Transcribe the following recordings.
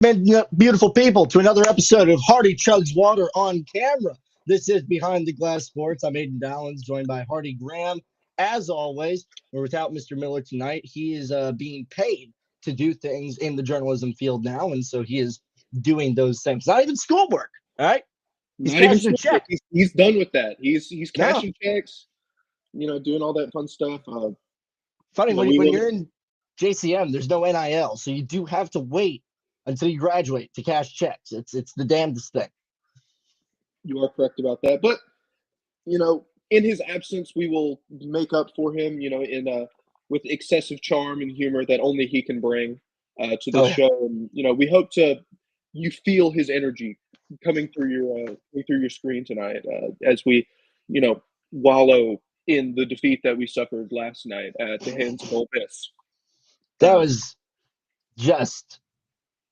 Man, beautiful people, to another episode of Hardy Chugs Water on Camera. This is Behind the Glass Sports. I'm Aiden Dowlins, joined by Hardy Graham. As always, we're without Mr. Miller tonight. He is being paid to do things in the journalism field now, and so he is doing those things. Not even schoolwork, all right? He's Not even cashing a school. check. He's done with that. He's No, cashing checks, doing all that fun stuff. funny, when, We when will. you're in JCM, there's no NIL, so you do have to wait until you graduate to cash checks. It's the damnedest thing. You are correct about that. But in his absence, we will make up for him. In with excessive charm and humor that only he can bring to Oh, this yeah. show. And we hope you feel his energy coming through your screen tonight as we wallow in the defeat that we suffered last night at the hands of Ole Miss. That was just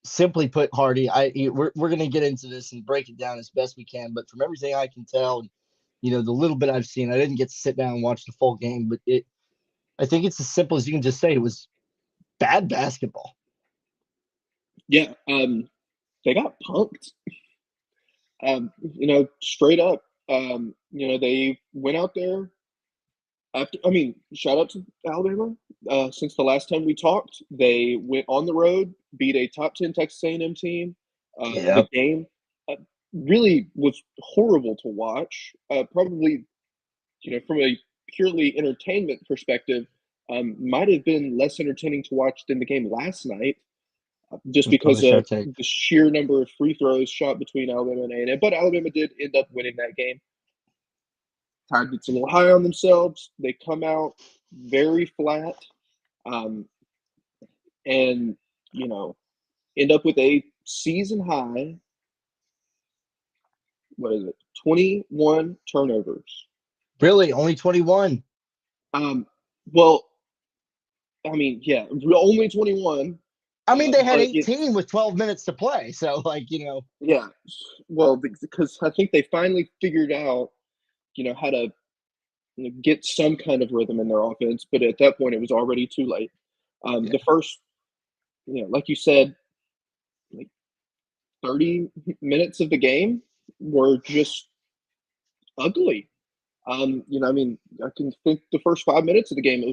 simply put, Hardy. We're gonna get into this and break it down as best we can. But from everything I can tell, the little bit I've seen, I didn't get to sit down and watch the full game, but I think it's as simple as you can just say it was bad basketball. Yeah, they got punked. Straight up. They went out there shout out to Alabama. Since the last time we talked, they went on the road, beat a top 10 Texas A&M team. The Yep. game really was horrible to watch. Probably, from a purely entertainment perspective, might have been less entertaining to watch than the game last night, just because Publish our of take. the sheer number of free throws shot between Alabama and A&M. But Alabama did end up winning that game. Tide gets a little high on themselves. They come out very flat, and end up with a season high. What is it? 21 turnovers. Really, only 21. Well, yeah, only 21. I mean, they had But 18 with 12 minutes to play, so yeah. Well, because I think they finally figured out, how to get some kind of rhythm in their offense. But at that point, it was already too late. Yeah. The first, like you said, like 30 minutes of the game were just ugly. I can think the first 5 minutes of the game, it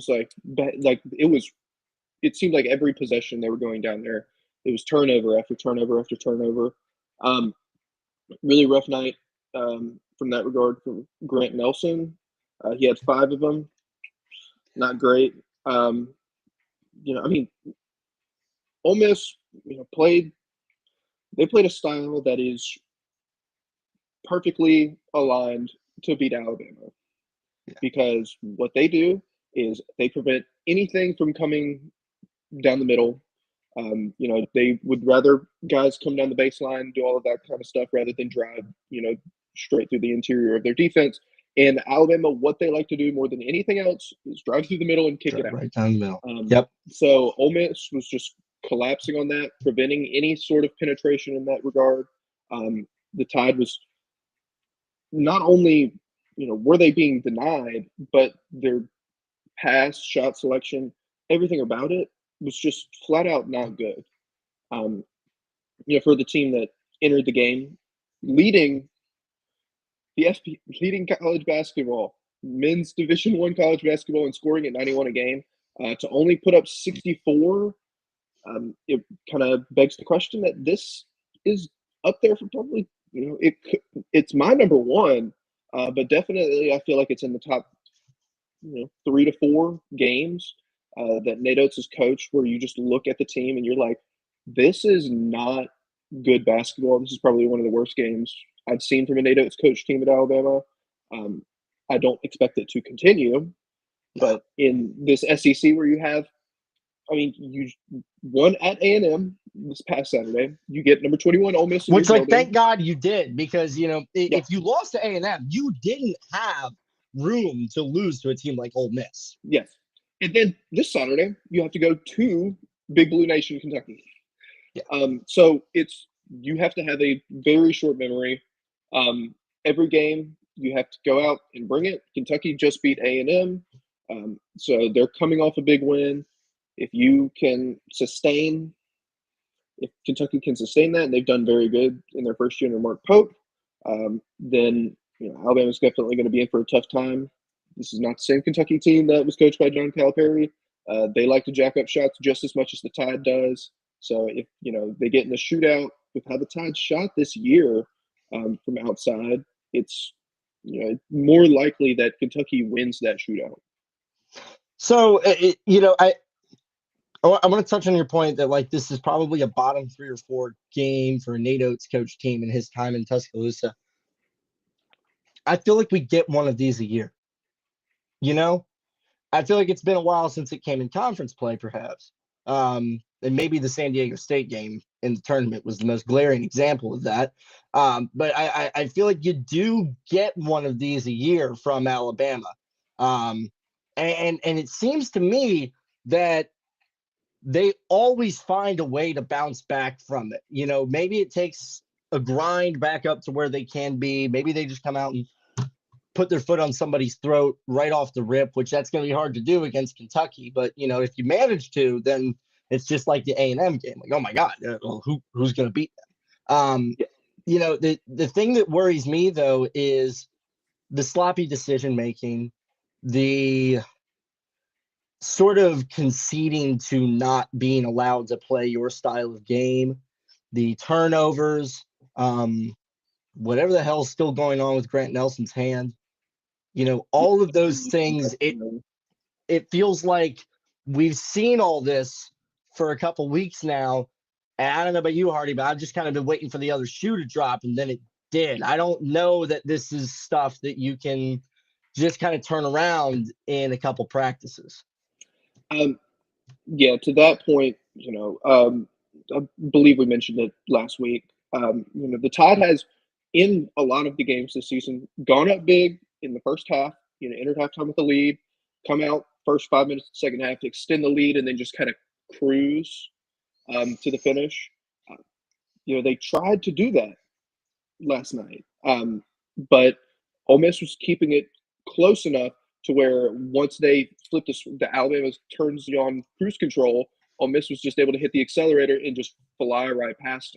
was it seemed like every possession they were going down there, it was turnover after turnover after turnover. Really rough night from that regard from Grant Nelson. He had 5 of them. Not great. Ole Miss, played a style that is perfectly aligned to beat Alabama, because what they do is they prevent anything from coming down the middle. They would rather guys come down the baseline, do all of that kind of stuff rather than drive, straight through the interior of their defense. And Alabama, what they like to do more than anything else is drive through the middle and kick it out. Right down the middle. Yep. So Ole Miss was just collapsing on that, preventing any sort of penetration in that regard. The Tide was not only, were they being denied, but their pass, shot selection, everything about it was just flat out not good. For the team that entered the game leading leading college basketball, men's Division I college basketball, and scoring at 91 a game, to only put up 64, it kind of begs the question that this is up there for probably, it's my number one, but definitely I feel like it's in the top, 3 to 4 games that Nate Oates has coached, where you just look at the team and you're like, this is not good basketball. This is probably one of the worst games I've seen from a Nate Oates coach team at Alabama. I don't expect it to continue, but in this SEC where you have, you won at A&M this past Saturday. You get number 21 Ole Miss in Which, your building. thank God you did, because if you lost to A&M, you didn't have room to lose to a team like Ole Miss. Yes, and then this Saturday you have to go to Big Blue Nation, Kentucky. Yeah. So you have to have a very short memory. Every game you have to go out and bring it. Kentucky just beat A&M, so they're coming off a big win. If you can sustain if Kentucky can sustain that, and they've done very good in their first year under Mark Pope, then Alabama's definitely going to be in for a tough time. This is not the same Kentucky team that was coached by John Calipari. They like to jack up shots just as much as the Tide does. So if they get in a shootout with how the Tide shot this year from outside, it's more likely that Kentucky wins that shootout. So I want to touch on your point that like this is probably a bottom 3 or 4 game for a Nate Oates coach team in his time in Tuscaloosa. I feel like we get one of these a year. I feel like it's been a while since it came in conference play, perhaps. And maybe the San Diego State game in the tournament was the most glaring example of that. But I feel like you do get one of these a year from Alabama. And it seems to me that they always find a way to bounce back from it. Maybe it takes a grind back up to where they can be. Maybe they just come out and put their foot on somebody's throat right off the rip, which that's going to be hard to do against Kentucky. But, if you manage to, then it's just like the A&M game. Like, oh my God, well, who's going to beat them? The thing that worries me though is the sloppy decision-making, the sort of conceding to not being allowed to play your style of game, the turnovers, whatever the hell's still going on with Grant Nelson's hand, all of those things, it feels like we've seen all this for a couple weeks now. And I don't know about you, Hardy, but I've just kind of been waiting for the other shoe to drop, and then it did. I don't know that this is stuff that you can just kind of turn around in a couple practices. Yeah, to that point, I believe we mentioned it last week. The Tide has, in a lot of the games this season, gone up big in the first half, entered halftime with the lead, come out first 5 minutes of the second half to extend the lead, and then just kind of cruise to the finish. They tried to do that last night, but Ole Miss was keeping it close enough to where once they flipped the Alabama turns on cruise control, Ole Miss was just able to hit the accelerator and just fly right past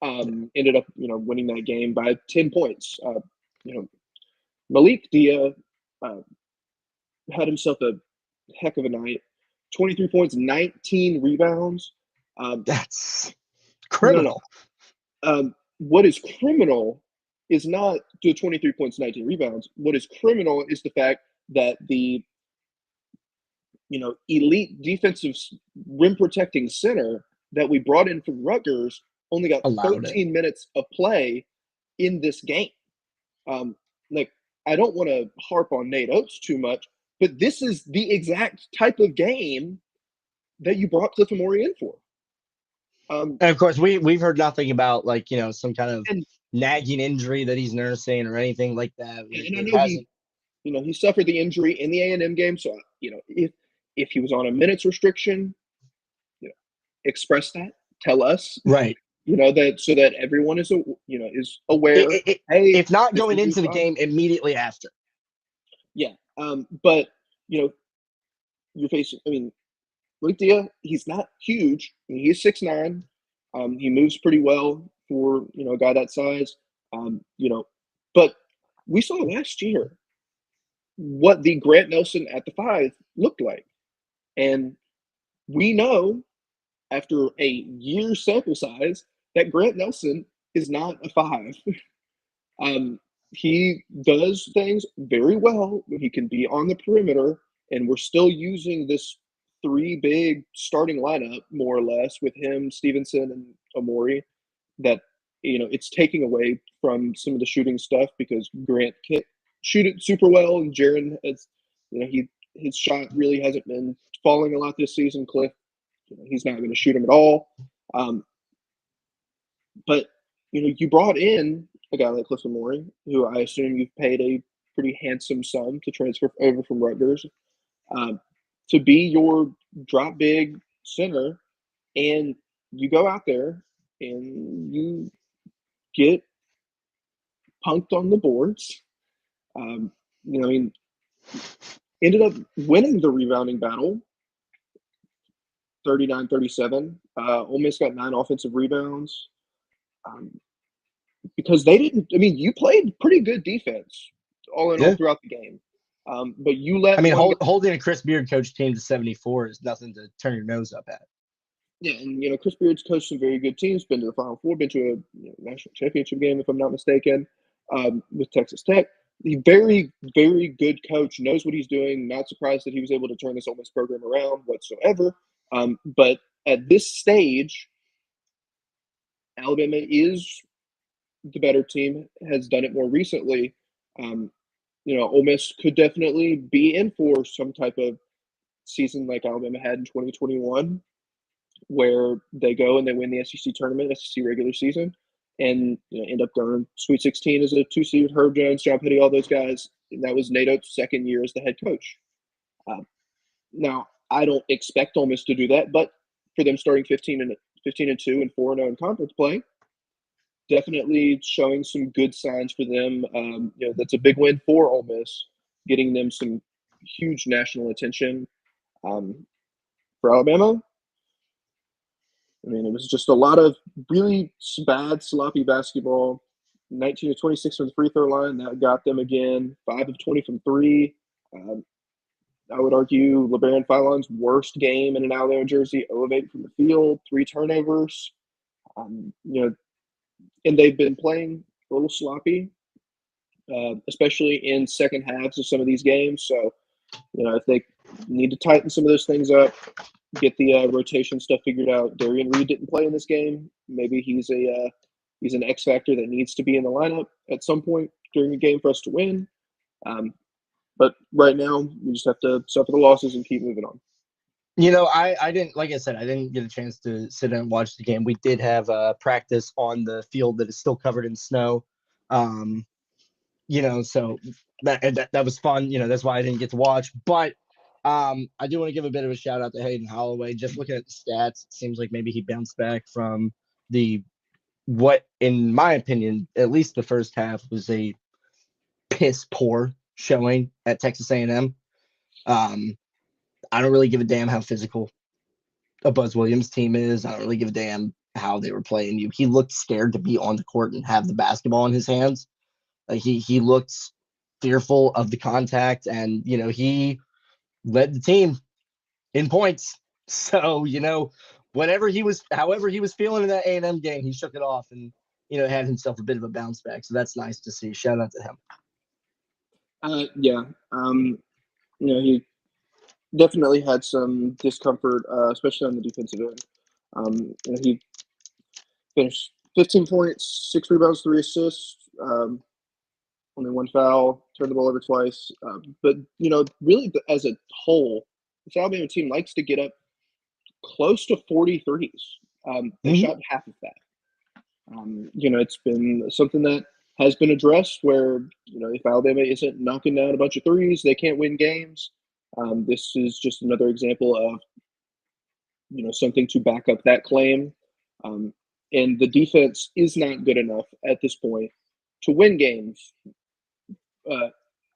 them. Ended up, winning that game by 10 points. Malik Dia had himself a heck of a night. 23 points, 19 rebounds. That's criminal. What is criminal is not the 23 points, 19 rebounds. What is criminal is the fact that the elite defensive rim protecting center that we brought in from Rutgers only got 13 minutes of play in this game. I don't want to harp on Nate Oates too much, but this is the exact type of game that you brought Cliff Amore in for. And of course, we've heard nothing about some kind of nagging injury that he's nursing or anything like that. And I know he suffered the injury in the A&M game, so if he was on a minutes restriction, express that, tell us, right? That so that everyone is aware. If not going into the game, immediately after. Yeah, but you're facing. I mean, Malik Dia, he's not huge. I mean, he's 6'9". He moves pretty well for a guy that size. But we saw last year what the Grant Nelson at the 5 looked like, and we know after a year sample size that Grant Nelson is not a 5. He does things very well when he can be on the perimeter, and we're still using this 3 big starting lineup, more or less, with him, Stevenson, and Amore, that, it's taking away from some of the shooting stuff because Grant can't shoot it super well, and Jaren has, his shot really hasn't been falling a lot this season. Cliff, he's not going to shoot him at all. But, you brought in a guy like Cliff Amore, who I assume you've paid a pretty handsome sum to transfer over from Rutgers, to be your drop big center, and you go out there and you get punked on the boards. Ended up winning the rebounding battle 39-37. Ole Miss got 9 offensive rebounds. Because they didn't. I mean, you played pretty good defense all in all Yeah. throughout the game, but you let I mean, one. holding a Chris Beard coach team to 74 is nothing to turn your nose up at. Yeah, and Chris Beard's coached some very good teams. Been to the Final Four. Been to a national championship game, if I'm not mistaken, with Texas Tech. The very, very good coach, knows what he's doing. Not surprised that he was able to turn this Ole Miss program around whatsoever. But at this stage, Alabama is the better team, has done it more recently. Ole Miss could definitely be in for some type of season like Alabama had in 2021, where they go and they win the SEC tournament, SEC regular season, and end up going Sweet 16 as a 2 seed. Herb Jones, John Petty, all those guys. And that was Nate Oates' second year as the head coach. Now, I don't expect Ole Miss to do that, but for them starting 15-2 and 4-0 in conference play, definitely showing some good signs for them. That's a big win for Ole Miss, getting them some huge national attention. For Alabama, I mean, it was just a lot of really bad, sloppy basketball. 19 of 26 from the free throw line, that got them again. 5 of 20 from 3. I would argue LeBaron Philon's worst game in an Alabama jersey, 0 of 8 from the field, 3 turnovers. And they've been playing a little sloppy, especially in second halves of some of these games. So, if they need to tighten some of those things up, get the rotation stuff figured out. Darian Reed didn't play in this game. Maybe he's an X factor that needs to be in the lineup at some point during the game for us to win. But right now, we just have to suffer the losses and keep moving on. I didn't, like I said, I didn't get a chance to sit and watch the game. We did have practice on the field that is still covered in snow. So that was fun. That's why I didn't get to watch. But I do want to give a bit of a shout out to Hayden Holloway. Just looking at the stats, it seems like maybe he bounced back from what, in my opinion, at least the first half was a piss poor showing at Texas A&M. I don't really give a damn how physical a Buzz Williams team is. I don't really give a damn how they were playing you. He looked scared to be on the court and have the basketball in his hands. Like he looked fearful of the contact, and he led the team in points. So however he was feeling in that A&M game, he shook it off and had himself a bit of a bounce back. So that's nice to see. Shout out to him. He definitely had some discomfort, especially on the defensive end. He finished 15 points, 6 rebounds, 3 assists, only 1 foul, turned the ball over twice. But really as a whole, this Alabama team likes to get up close to 40 threes. They shot half of that. It's been something that has been addressed where, if Alabama isn't knocking down a bunch of threes, they can't win games. This is just another example of, something to back up that claim. And the defense is not good enough at this point to win games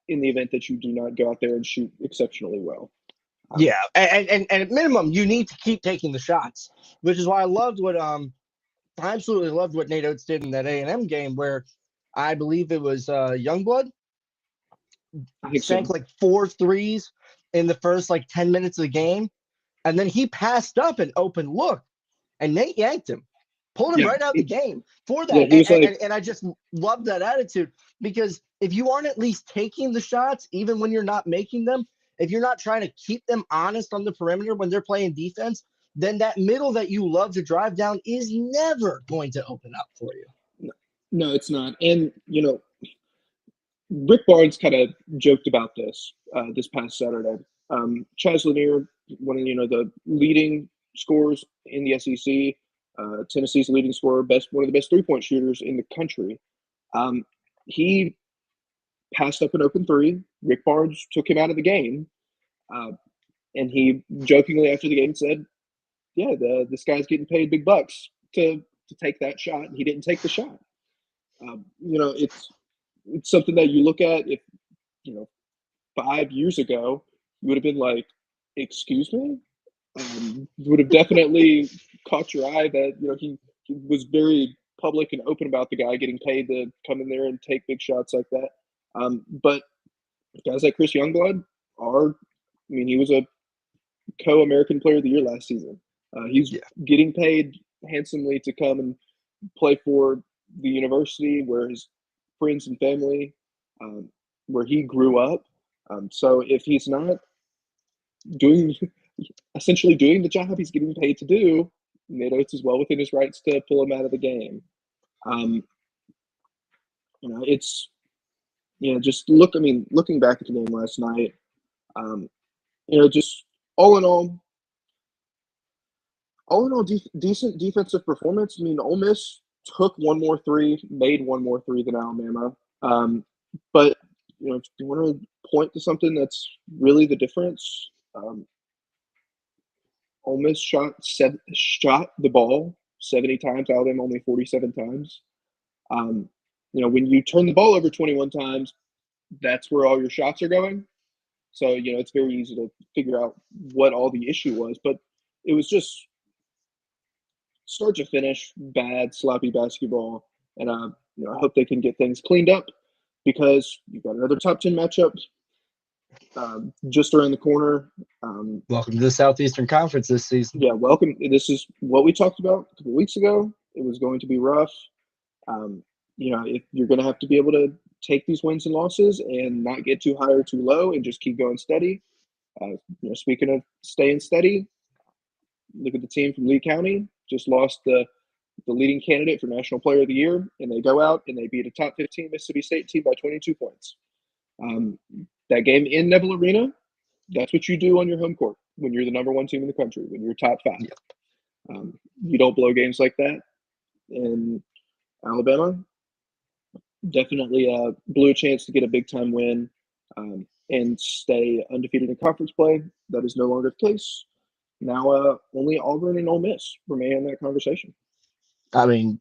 in the event that you do not go out there and shoot exceptionally well. Yeah, and at minimum, you need to keep taking the shots, which is why I absolutely loved what Nate Oates did in that A&M game, where I believe it was Youngblood sank like 4 threes in the first 10 minutes of the game, and then he passed up an open look, and Nate yanked him, pulled him right out of the game for that. And I just love that attitude, because if you aren't at least taking the shots, even when you're not making them, if you're not trying to keep them honest on the perimeter when they're playing defense, then that middle that you love to drive down is never going to open up for you. No, it's not. And, Rick Barnes kind of joked about this this past Saturday. Chaz Lanier, one of the leading scorers in the SEC, Tennessee's leading scorer, one of the best 3-point shooters in the country. He passed up an open 3. Rick Barnes took him out of the game, and he jokingly after the game said, "Yeah, this guy's getting paid big bucks to take that shot, and he didn't take the shot." It's something that you look at. If 5 years ago, you would have been like, "Excuse me," would have definitely caught your eye that, he was very public and open about the guy getting paid to come in there and take big shots like that. But guys like Chris Youngblood he was a co-American Player of the Year last season. He's getting paid handsomely to come and play for the university where his friends and family, where he grew up. So if he's not essentially doing the job he's getting paid to do, Nate Oates is well within his rights to pull him out of the game. It's just looking back at the game last night, just all in all, decent defensive performance. Ole Miss took one more three, made one more three than Alabama. But if you want to point to something that's really the difference, Ole Miss shot the ball 70 times, Alabama only 47 times. When you turn the ball over 21 times, that's where all your shots are going. So, it's very easy to figure out what all the issue was. But it was just start to finish, bad, sloppy basketball. And, I hope they can get things cleaned up because you've got another top 10 matchup just around the corner. Welcome to the Southeastern Conference this season. Yeah, welcome. This is what we talked about a couple of weeks ago. It was going to be rough. If you're going to have to be able to take these wins and losses and not get too high or too low and just keep going steady. Speaking of staying steady, look at the team from Lee County. Just lost the leading candidate for National Player of the Year, and they go out and they beat a top 15 Mississippi State team by 22 points. That game in Neville Arena, that's what you do on your home court when you're the number one team in the country, when you're top 5. You don't blow games like that. And Alabama definitely blew a chance to get a big-time win and stay undefeated in conference play. That is no longer the case. Now only Auburn and Ole Miss remain in that conversation. And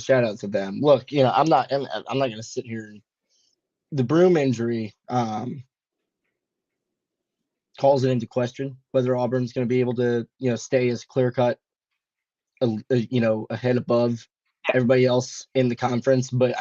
shout out to them. Look, I'm not going to sit here and the Broome injury calls it into question whether Auburn's going to be able to, stay as clear-cut, ahead above everybody else in the conference. But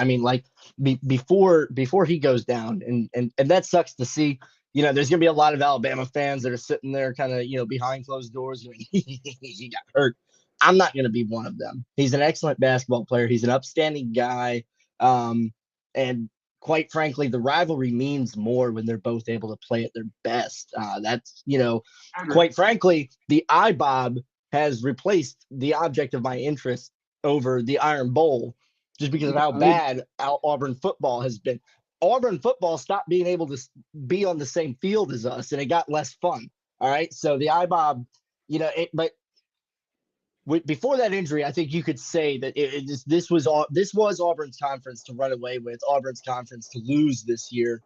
before he goes down, and that sucks to see. There's gonna be a lot of Alabama fans that are sitting there kind of behind closed doors going, he got hurt. I'm not gonna be one of them. He's an excellent basketball player. He's an upstanding guy. And quite frankly, the rivalry means more when they're both able to play at their best. That's quite frankly, the iBob has replaced the object of my interest over the Iron Bowl just because of how bad Auburn football has been. Auburn football stopped being able to be on the same field as us, and it got less fun. All right. So the iBob, before that injury, I think you could say that this was Auburn's conference to run away with, Auburn's conference to lose this year,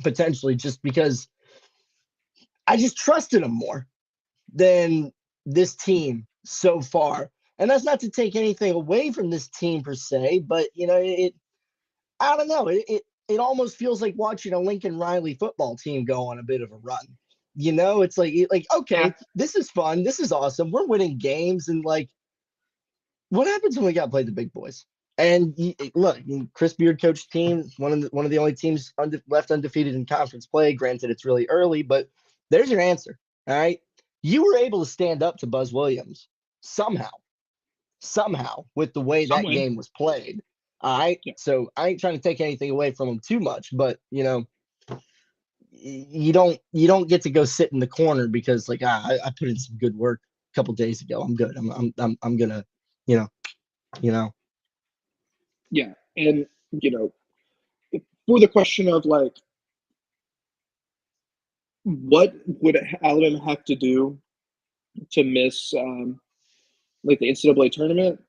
potentially just because I just trusted them more than this team so far. And that's not to take anything away from this team per se, but I don't know. It almost feels like watching a Lincoln Riley football team go on a bit of a run. It's like okay, this is fun. This is awesome. We're winning games, and what happens when we got to play the big boys? And look, Chris Beard coached team, one of the only teams left undefeated in conference play. Granted, it's really early, but there's your answer. All right, you were able to stand up to Buzz Williams somehow with the way that game was played. All right. Yeah. So I ain't trying to take anything away from him too much, but you don't get to go sit in the corner because I put in some good work a couple days ago. I'm good. I'm gonna, Yeah. And for the question of what would Alabama have to do to miss the NCAA tournament?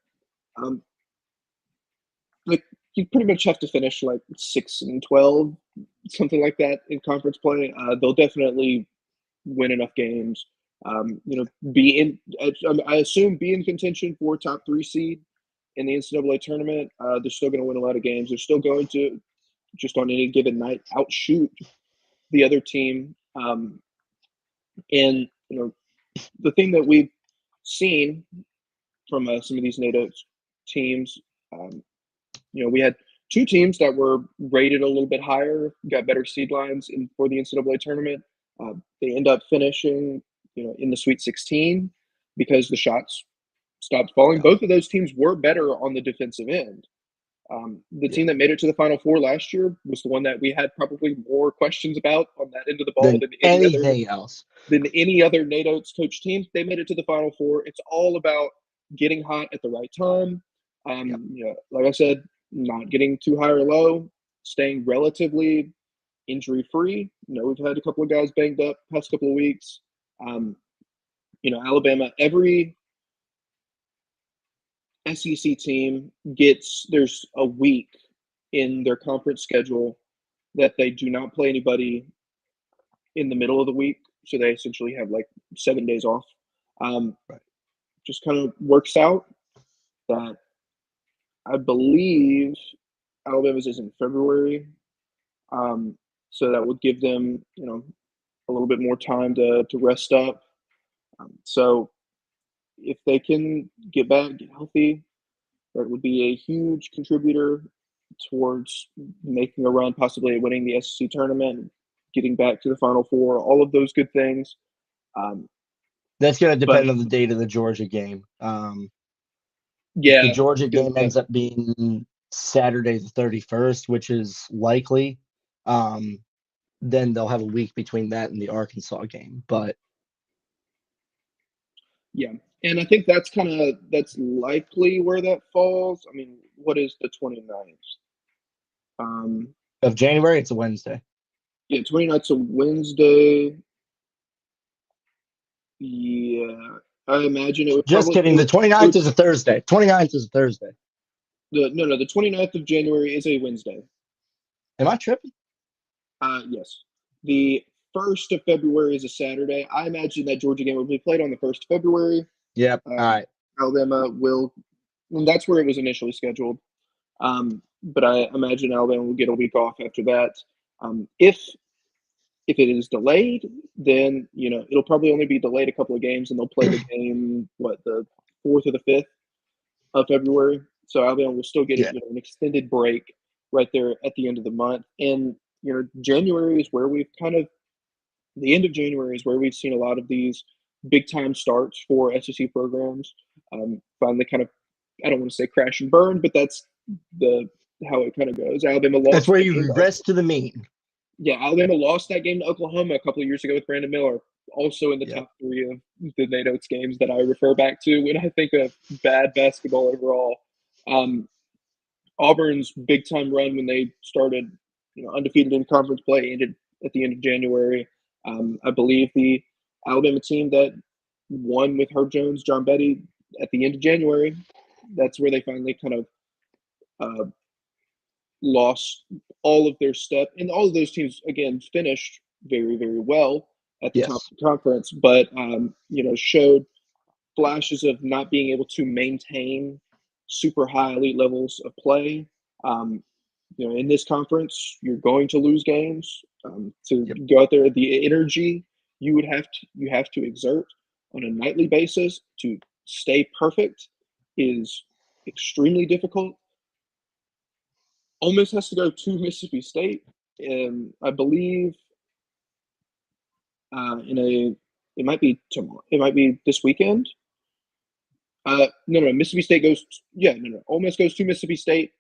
You pretty much have to finish 6-12, something like that in conference play. They'll definitely win enough games. Be in. I assume be in contention for top 3 seed in the NCAA tournament. They're still going to win a lot of games. They're still going to just on any given night outshoot the other team. And the thing that we've seen from some of these NATO teams, we had two teams that were rated a little bit higher, got better seed lines for the NCAA tournament. They end up finishing, in the Sweet 16 because the shots stopped falling. Yeah. Both of those teams were better on the defensive end. The team that made it to the Final Four last year was the one that we had probably more questions about on that end of the ball Than than anything else. than any other NATO's coach team. They made it to the Final Four. It's all about getting hot at the right time. Like I said, not getting too high or low, staying relatively injury free. We've had a couple of guys banged up past couple of weeks. Alabama, every SEC team there's a week in their conference schedule that they do not play anybody in the middle of the week. So they essentially have like 7 days off. Right. Just kind of works out that I believe Alabama's is in February. So that would give them, a little bit more time to rest up. So if they can get back, get healthy, that would be a huge contributor towards making a run, possibly winning the SEC tournament, getting back to the Final Four, all of those good things. That's going to depend on the date of the Georgia game. If the Georgia game ends up being Saturday the 31st, which is likely, then they'll have a week between that and the Arkansas game. But yeah, and I think that's likely where that falls. I mean, what is the 29th? Of January, it's a Wednesday. Yeah, 29th's a Wednesday. Yeah, I imagine it would. Just kidding. The 29th is a Thursday. 29th is a Thursday. The 29th of January is a Wednesday. Am I tripping? Yes. The 1st of February is a Saturday. I imagine that Georgia game will be played on the 1st of February. Yep. All right. Alabama will, and that's where it was initially scheduled. But I imagine Alabama will get a week off after that. If it is delayed, then it'll probably only be delayed a couple of games, and they'll play the game the 4th or the 5th of February. So Alabama will still get an extended break right there at the end of the month. And January is where we've the end of January is where we've seen a lot of these big time starts for SEC programs. Finally, I don't want to say crash and burn, but that's how it kind of goes. Alabama lost. That's where you rest to the mean. Yeah, Alabama lost that game to Oklahoma a couple of years ago with Brandon Miller, also in the top 3 of the NATO games that I refer back to when I think of bad basketball overall. Auburn's big time run when they started, undefeated in conference play ended at the end of January. I believe the Alabama team that won with Herb Jones, John Betty at the end of January, that's where they finally kind of lost all of their step. And all of those teams, again, finished very, very well at the top of the conference, but, showed flashes of not being able to maintain super high elite levels of play. In this conference, you're going to lose games. To go out there, the energy you have to exert on a nightly basis to stay perfect is extremely difficult. Ole Miss has to go to Mississippi State, and I believe it might be tomorrow. It might be this weekend. No. Mississippi State goes. Ole Miss goes to Mississippi State.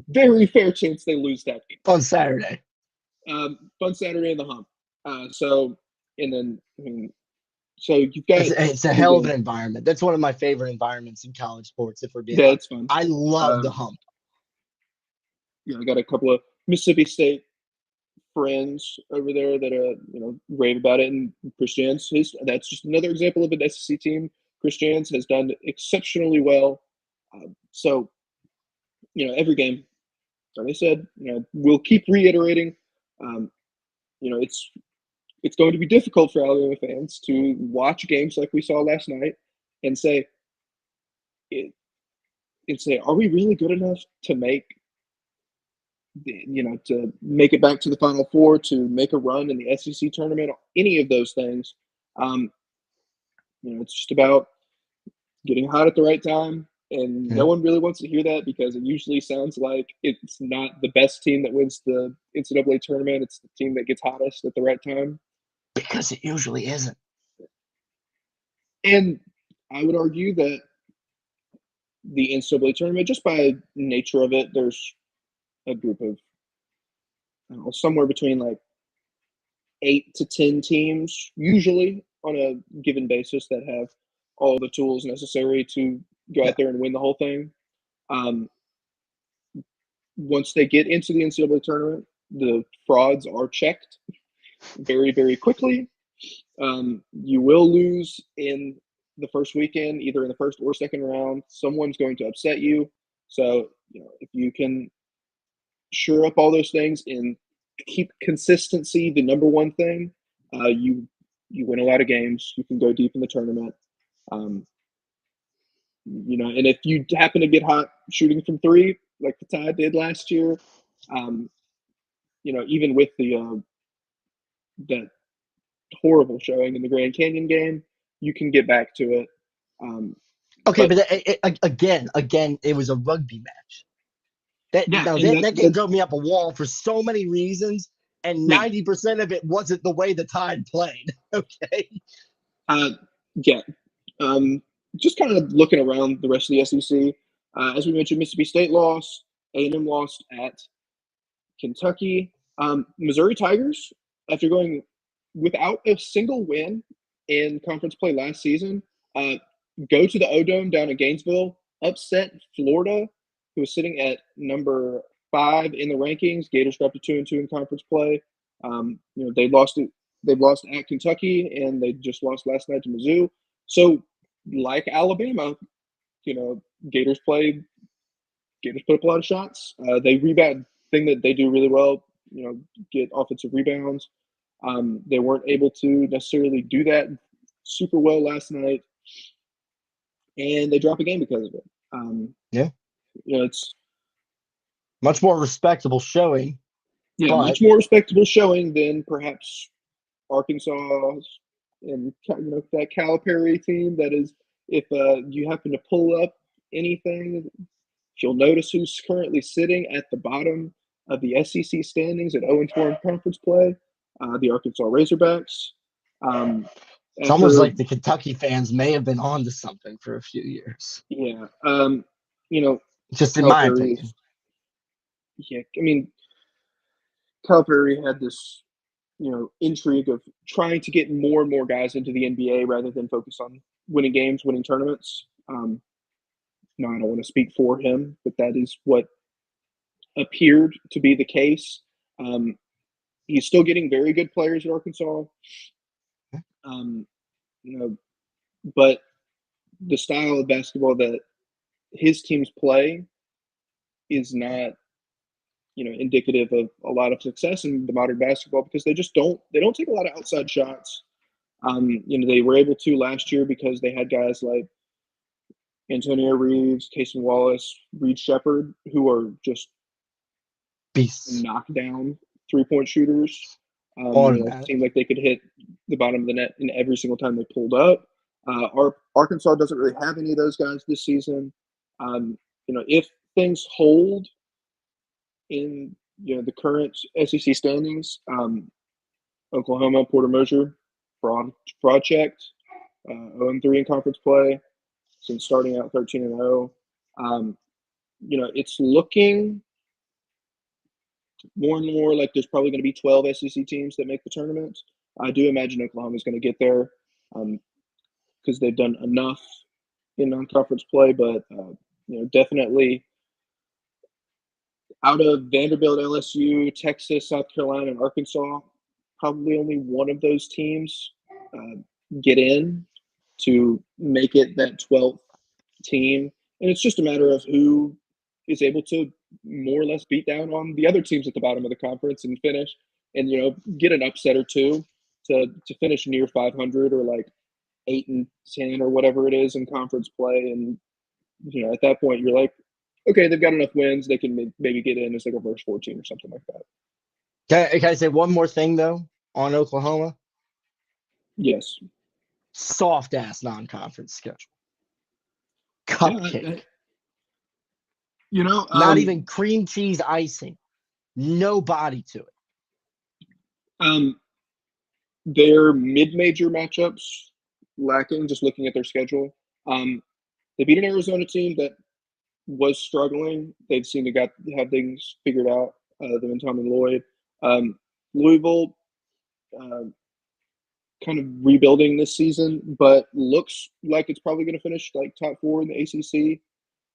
Very fair chance they lose that game on Saturday. Fun Saturday in the hump. So you've got. It's a hell of an environment. That's one of my favorite environments in college sports. If we're being honest. It's fun. I love the hump. I got a couple of Mississippi State friends over there that rave about it, and Chris Jans. That's just another example of an SEC team. Chris Jans has done exceptionally well. So every game, like I said, we'll keep reiterating. It's going to be difficult for Alabama fans to watch games like we saw last night and say, are we really good enough to make to make it back to the Final Four, to make a run in the SEC tournament, any of those things? Um, it's just about getting hot at the right time. And no one really wants to hear that because it usually sounds like it's not the best team that wins the NCAA tournament. It's the team that gets hottest at the right time. Because it usually isn't. And I would argue that the NCAA tournament, just by nature of it, there's a group of somewhere between like 8 to 10 teams, usually on a given basis, that have all the tools necessary to go out there and win the whole thing. Once they get into the NCAA tournament, the frauds are checked very, very quickly. You will lose in the first weekend, either in the first or second round. Someone's going to upset you. So, if you can shore up all those things and keep consistency the number one thing, you win a lot of games. You can go deep in the tournament. And if you happen to get hot shooting from three, like the Tide did last year, even with the that horrible showing in the Grand Canyon game, you can get back to it. Okay, but again, it was a rugby match. That game drove me up a wall for so many reasons, and 90% of it wasn't the way the Tide played. Okay. Yeah. Just kind of looking around the rest of the SEC. As we mentioned, Mississippi State lost. A&M lost at Kentucky. Missouri Tigers, after going without a single win in conference play last season, go to the O-Dome down in Gainesville, upset Florida, who was sitting at number 5 in the rankings. Gators dropped to 2-2 in conference play. They've lost at Kentucky, and they just lost last night to Mizzou. So, like Alabama, Gators put up a lot of shots. They rebound. Thing that they do really well, get offensive rebounds. They weren't able to necessarily do that super well last night, and they drop a game because of it. It's much more respectable showing. Yeah, much more respectable showing than perhaps Arkansas and that Calipari team. That is, if you happen to pull up anything, you'll notice who's currently sitting at the bottom of the SEC standings at 0-4 in conference play, the Arkansas Razorbacks. It's almost like the Kentucky fans may have been on to something for a few years. Yeah. Just in my opinion. Yeah, I mean, Calipari had this, intrigue of trying to get more and more guys into the NBA rather than focus on winning games, winning tournaments. No, I don't want to speak for him, but that is what appeared to be the case. He's still getting very good players at Arkansas. But the style of basketball that his teams play is not, indicative of a lot of success in the modern basketball because they don't take a lot of outside shots. They were able to last year because they had guys like Antonio Reeves, Cason Wallace, Reed Shepherd, who are just beasts, knockdown 3-point shooters. It seemed like they could hit the bottom of the net in every single time they pulled up. Arkansas doesn't really have any of those guys this season. If things hold in the current SEC standings, Oklahoma, Porter Moser, fraud checked, 0-3 in conference play since starting out 13-0. It's looking more and more like there's probably going to be 12 SEC teams that make the tournament. I do imagine Oklahoma is going to get there because they've done enough in non-conference play, but definitely out of Vanderbilt, LSU, Texas, South Carolina, and Arkansas, probably only one of those teams get in to make it that 12th team. And it's just a matter of who is able to more or less beat down on the other teams at the bottom of the conference and finish and, get an upset or two to finish near 500 or like 8-10 or whatever it is in conference play. And, at that point you're like, okay, they've got enough wins. They can maybe get in as like a verse 14 or something like that. Can I say one more thing though on Oklahoma? Yes. soft ass non-conference schedule. Yeah, Cupcake. Not even cream cheese icing. No body to it. Their mid-major matchups lacking. Just looking at their schedule, they beat an Arizona team that was struggling. They've seemed to have things figured out. Them and Tommy Lloyd. Louisville, kind of rebuilding this season, but looks like it's probably going to finish like top 4 in the ACC.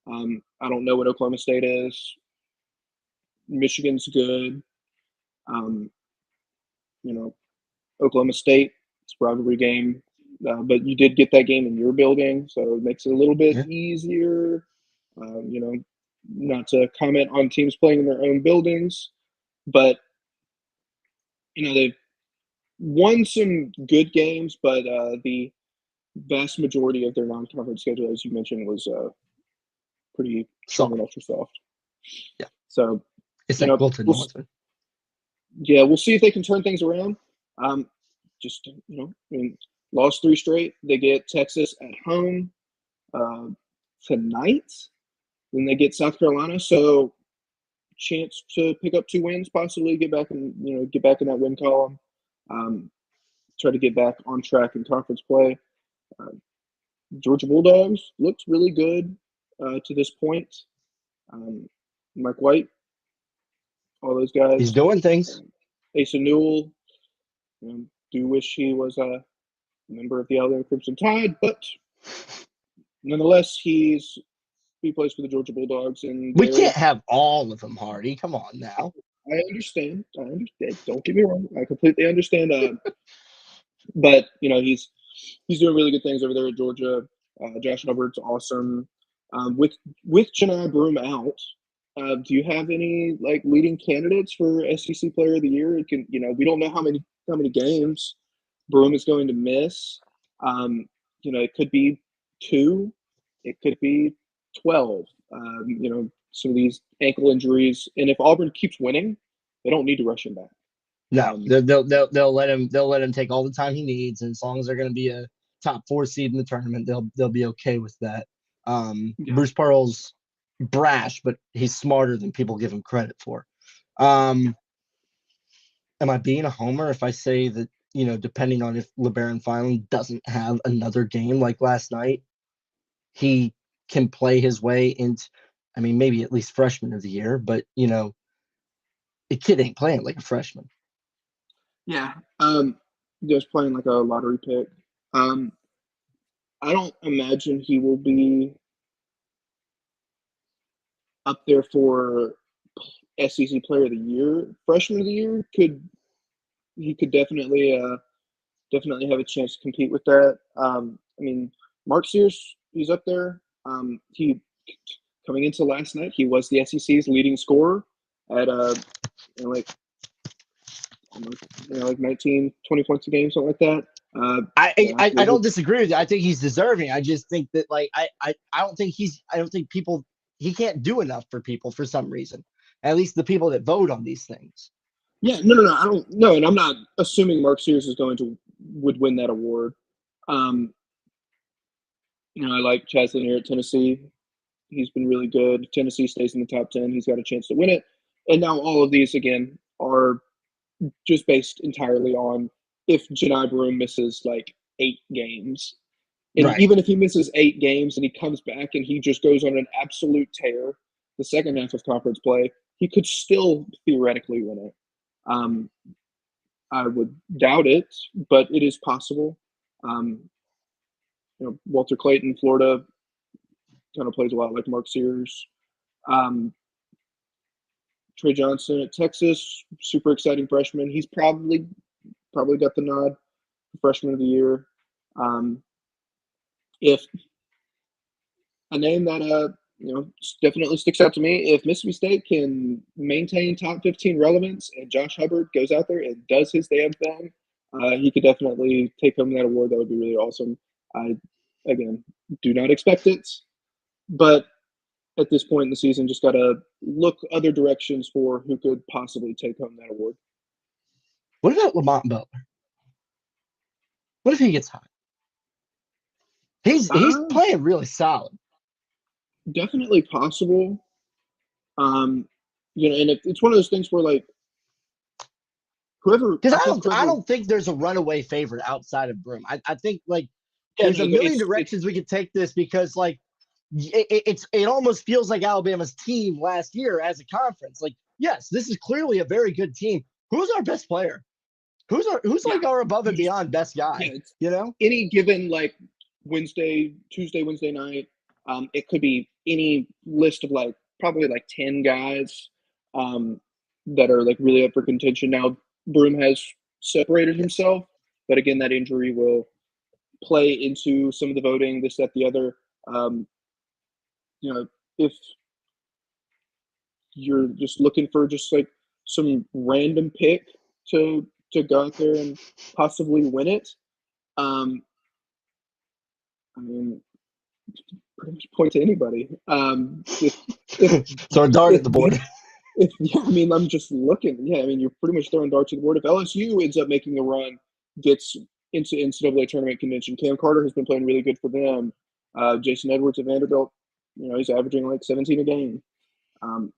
I don't know what Oklahoma State is. Michigan's good. Oklahoma State, it's a rivalry game, but you did get that game in your building, so it makes it a little bit easier. Not to comment on teams playing in their own buildings, but they've won some good games, but the vast majority of their non-conference schedule, as you mentioned, was pretty strong and ultra soft. Yeah. So it's like Bolton Northern. Yeah, we'll see if they can turn things around. Lost 3 straight. They get Texas at home tonight. Then they get South Carolina. So chance to pick up 2 wins, possibly get back in that win column. Try to get back on track in conference play. Georgia Bulldogs looked really good to this point. Mike White, all those guys. He's doing things. Asa Newell, do wish he was a member of the Alabama Crimson Tide, but nonetheless, he plays for the Georgia Bulldogs. And we can't have all of them, Hardy. Come on now. I understand. Don't get me wrong. I completely understand. But he's doing really good things over there at Georgia. Josh Hubbard's awesome. With Johni Broome out, do you have any leading candidates for SEC Player of the Year? We don't know how many games Broome is going to miss. It could be 2, it could be 12. Some of these ankle injuries, and if Auburn keeps winning, they don't need to rush him back. No, they'll let him take all the time he needs, and as long as they're going to be a top 4 seed in the tournament, they'll be okay with that. Bruce Pearl's brash, but he's smarter than people give him credit for. Am I being a homer if I say that depending on if LeBaron Filan doesn't have another game like last night, he can play his way into, maybe at least freshman of the year, but the kid ain't playing like a freshman. Yeah, just playing like a lottery pick. I don't imagine he will be up there for SEC Player of the Year. Freshman of the Year he could definitely have a chance to compete with that. Mark Sears, he's up there. He coming into last night, he was the SEC's leading scorer at almost 19, 20 points a game, something like that. I don't disagree with you. I think he's deserving. I just think that he can't do enough for people for some reason. At least the people that vote on these things. Yeah, no, I don't know, and I'm not assuming Mark Sears would win that award. I like Chaz Lanier at Tennessee. He's been really good. Tennessee stays in the top 10. He's got a chance to win it. And now all of these, again, are just based entirely on if Johni Broome misses 8 games. And right. Even if he misses 8 games and he comes back and he just goes on an absolute tear the second half of conference play, he could still theoretically win it. I would doubt it, but it is possible. Walter Clayton, Florida, kind of plays a lot like Mark Sears. Trey Johnson at Texas, super exciting freshman. He's probably got the nod for freshman of the year. If a name that definitely sticks out to me, if Mississippi State can maintain top 15 relevance and Josh Hubbard goes out there and does his damn thing, he could definitely take home that award. That would be really awesome. I, again, do not expect it, but at this point in the season, just got to look other directions for who could possibly take home that award. What about Lamont Butler? What if he gets hot? He's playing really solid. Definitely possible. And it's one of those things where like whoever Because I don't think there's a runaway favorite outside of Broome. I think like there's a million directions we could take this because like it almost feels like Alabama's team last year as a conference. Like, yes, this is clearly a very good team. Who's our best player? Who's like our above and beyond best guy? Any given like Tuesday, Wednesday night, it could be any list of like probably like 10 guys that are like really up for contention. Now, Broome has separated himself, but again, that injury will play into some of the voting, this, that, the other. If you're just looking for just like some random pick to go out there and possibly win it, I mean, pretty much point to anybody. So a dart at the board. I'm just looking. Yeah, you're pretty much throwing darts at the board. If LSU ends up making a run, gets into NCAA tournament contention, Cam Carter has been playing really good for them. Jason Edwards at Vanderbilt, he's averaging like 17 a game. I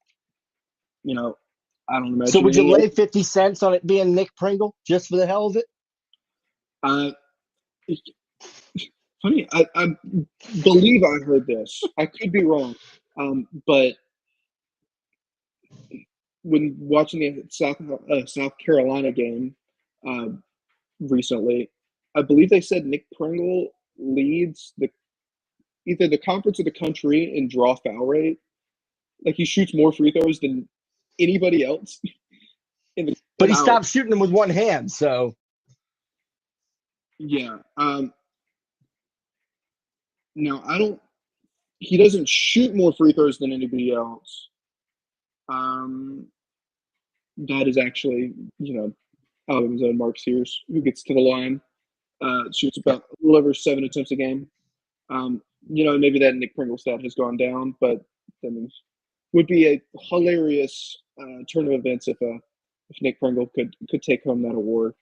don't imagine. So would you lay 50 cents on it being Nick Pringle just for the hell of it? Funny, I believe I heard this. I could be wrong, but when watching the South Carolina game recently, I believe they said Nick Pringle leads either the conference or the country in draw foul rate. Like he shoots more free throws than anybody else. But he stopped shooting them with one hand, so yeah. Now he doesn't shoot more free throws than anybody else. That is actually, Alabama's own Mark Sears, who gets to the line, shoots about a little over 7 attempts a game. Maybe that Nick Pringle stat has gone down, but would be a hilarious turn of events if Nick Pringle could take home that award.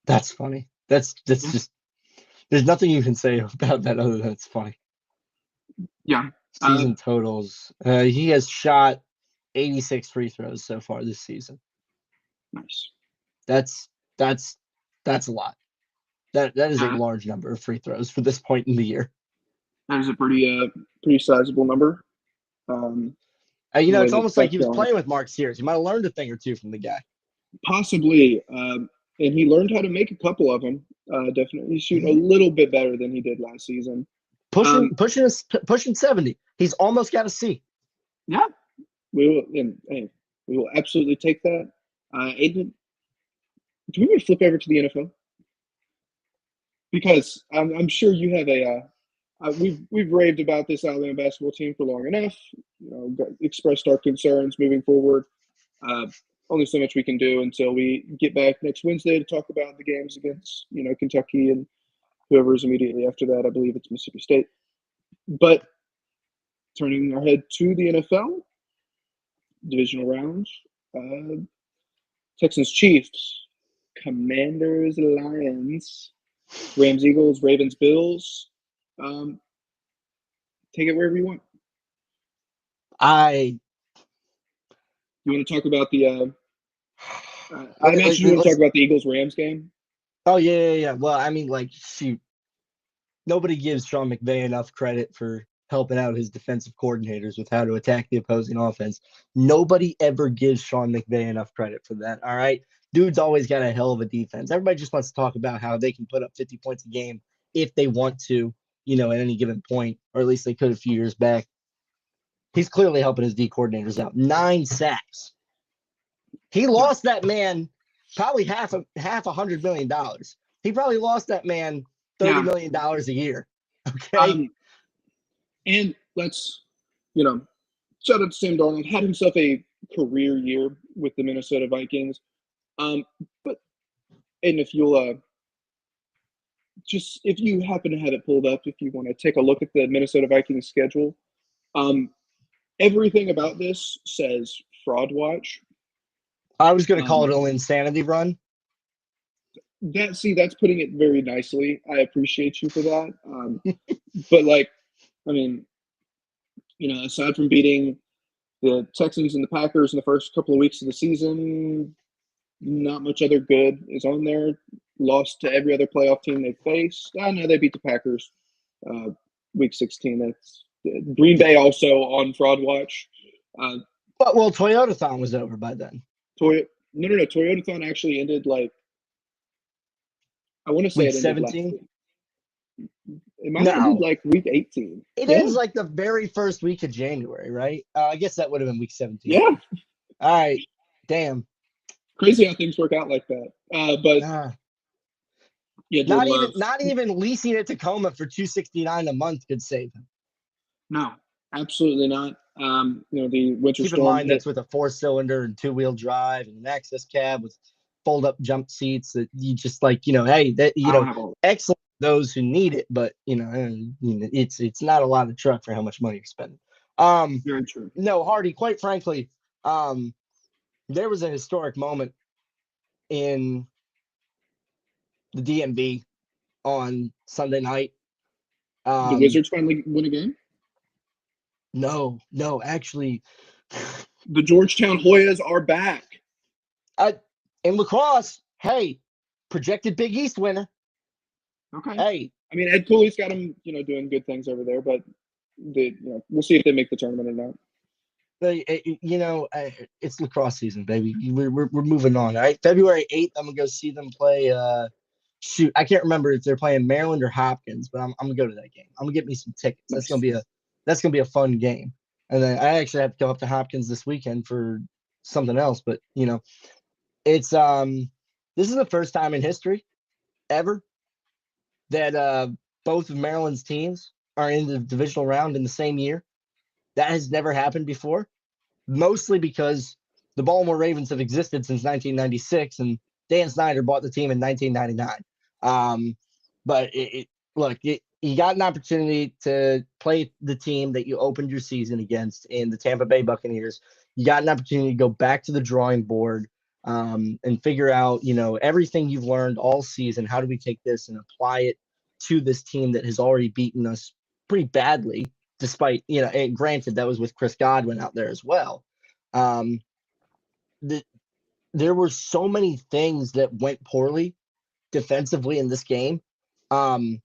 That's funny. That's just there's nothing you can say about that other than it's funny. Yeah. Season totals. He has shot 86 free throws so far this season. Nice. That's a lot. That is a large number of free throws for this point in the year. That is a pretty sizable number. It's almost like he was playing with Mark Sears. He might have learned a thing or two from the guy. Possibly. And he learned how to make a couple of them. Definitely shoot a little bit better than he did last season. Pushing 70. He's almost got a C. Yeah. We will absolutely take that. Aiden, do we want to flip over to the NFL? Because I'm sure you have we've raved about this Alabama basketball team for long enough. Expressed our concerns moving forward. Only so much we can do until we get back next Wednesday to talk about the games against Kentucky and whoever is immediately after that. I believe it's Mississippi State. But turning our head to the NFL, divisional rounds, Texans Chiefs, Commanders Lions, Rams Eagles, Ravens Bills. Take it wherever you want. You want to talk about the I imagine you want to talk about the Eagles Rams game? Oh yeah. Well, shoot. Nobody gives Sean McVay enough credit for helping out his defensive coordinators with how to attack the opposing offense. Nobody ever gives Sean McVay enough credit for that. All right. Dude's always got a hell of a defense. Everybody just wants to talk about how they can put up 50 points a game if they want to, at any given point, or at least they could a few years back. He's clearly helping his D coordinators out. 9 sacks. He lost that man probably half $100 million. He probably lost that man $30 million a year. Okay. And let's, shout out to Sam Darnold. Had himself a career year with the Minnesota Vikings. But if you'll if you happen to have it pulled up, if you want to take a look at the Minnesota Vikings schedule, everything about this says fraud watch. I was going to call it an insanity run. that's putting it very nicely. I appreciate you for that. But like, I mean, aside from beating the Texans and the Packers in the first couple of weeks of the season, not much other good is on there. Lost to every other playoff team they faced. I know they beat the Packers week 16. That's Green Bay also on fraud watch. But well, Toyotathon was over by then. No. Toyotathon actually ended like I want to say Week it ended last 17. week. It might have ended like week 18. It ends like the very first week of January, right? I guess that would have been week 17. Yeah. All right. Damn. Crazy how things work out like that. But yeah, not even leasing at Tacoma for $269 a month could save him. No, absolutely not. The winter Keep storm. in mind that's with a 4-cylinder and 2-wheel drive and an access cab with fold-up jump seats that you just hey, that excellent those who need it, but it's not a lot of truck for how much money you're spending. Very true. No, Hardy, quite frankly, there was a historic moment in the DMV on Sunday night. The Wizards finally win a game? No, actually. The Georgetown Hoyas are back. In lacrosse, hey, projected Big East winner. Okay. Hey. I mean, Ed Cooley's got him, doing good things over there, but we'll see if they make the tournament or not. It's lacrosse season, baby. We're moving on. All right, February 8th, I'm gonna go see them play. I can't remember if they're playing Maryland or Hopkins, but I'm gonna go to that game. I'm gonna get me some tickets. Nice. That's gonna be a fun game. And then I actually have to go up to Hopkins this weekend for something else. But it's this is the first time in history ever that both of Maryland's teams are in the divisional round in the same year. That has never happened before, mostly because the Baltimore Ravens have existed since 1996, and Dan Snyder bought the team in 1999. But you got an opportunity to play the team that you opened your season against in the Tampa Bay Buccaneers. You got an opportunity to go back to the drawing board and figure out, everything you've learned all season. How do we take this and apply it to this team that has already beaten us pretty badly, despite, and granted, that was with Chris Godwin out there as well. There were so many things that went poorly defensively in this game. And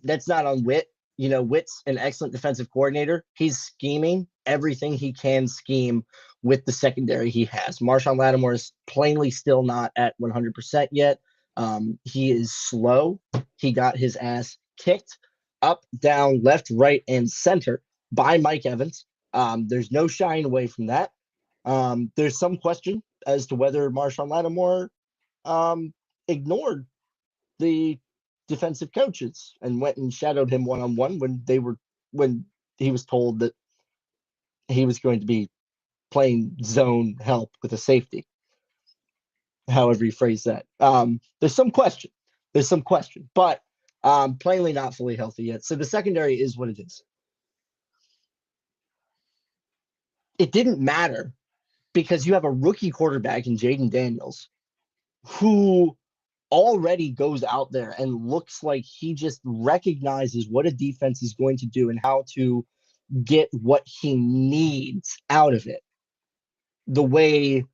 that's not on Witt. Witt's an excellent defensive coordinator. He's scheming everything he can scheme with the secondary he has. Marshawn Lattimore is plainly still not at 100% yet. He is slow. He got his ass kicked up, down, left, right, and center by Mike Evans. There's no shying away from that. There's some question as to whether Marshawn Lattimore ignored the defensive coaches and went and shadowed him one-on-one when he was told that he was going to be playing zone help with a safety. However you phrase that. There's some question, but plainly not fully healthy yet. So the secondary is what it is. It didn't matter because you have a rookie quarterback in Jaden Daniels who already goes out there and looks like he just recognizes what a defense is going to do and how to get what he needs out of it. The way,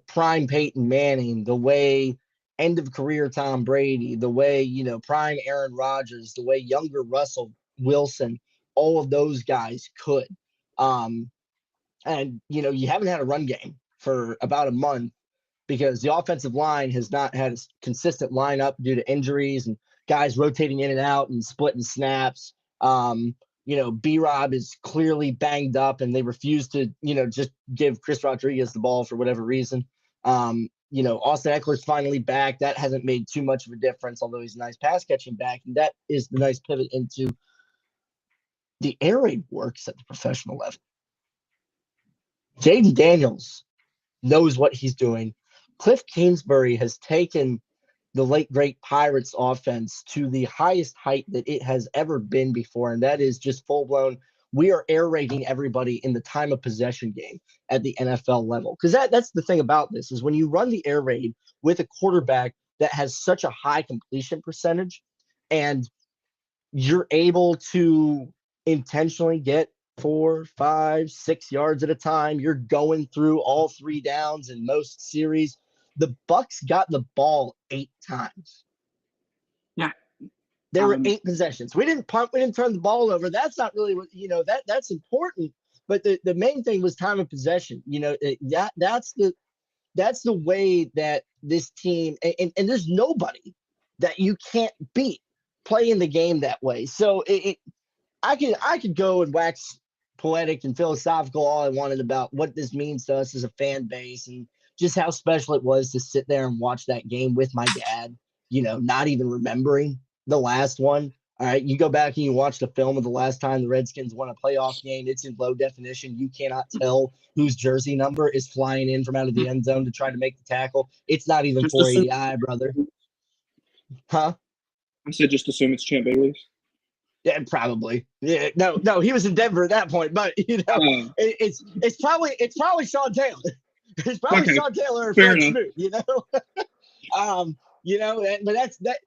prime Peyton Manning, the way end of career Tom Brady, the way, prime Aaron Rodgers, the way younger Russell Wilson, all of those guys could. And, you haven't had a run game for about a month because the offensive line has not had a consistent lineup due to injuries and guys rotating in and out and splitting snaps. B-Rob is clearly banged up and they refuse to, just give Chris Rodriguez the ball for whatever reason. Austin Eckler's finally back. That hasn't made too much of a difference, although he's a nice pass catching back. And that is the nice pivot into the air raid works at the professional level. Jaden Daniels knows what he's doing. Cliff Kingsbury has taken the late, great Pirates offense to the highest height that it has ever been before, and that is just full-blown we are air raiding everybody in the time of possession game at the NFL level. Because that's the thing about this is when you run the air raid with a quarterback that has such a high completion percentage and you're able to intentionally get 4, 5, 6 yards at a time. You're going through all 3 downs in most series. The Bucks got the ball 8 times. Yeah. There were 8 possessions. We didn't punt. We didn't turn the ball over. That's not really what, that's important. But the main thing was time of possession. That's the way that this team and there's nobody that you can't beat playing the game that way. So I could go and wax poetic and philosophical all I wanted about what this means to us as a fan base and just how special it was to sit there and watch that game with my dad, not even remembering the last one. All right, you go back and you watch the film of the last time the Redskins won a playoff game. It's in low definition. You cannot tell whose jersey number is flying in from out of the end zone to try to make the tackle. It's not even 480i, brother. Huh? I said just assume it's Champ Bailey's. Yeah, probably. Yeah, no, he was in Denver at that point, but it's probably Sean Taylor. It's probably Okay. Sean Taylor or Fair Fred enough. Smoot, but that's that.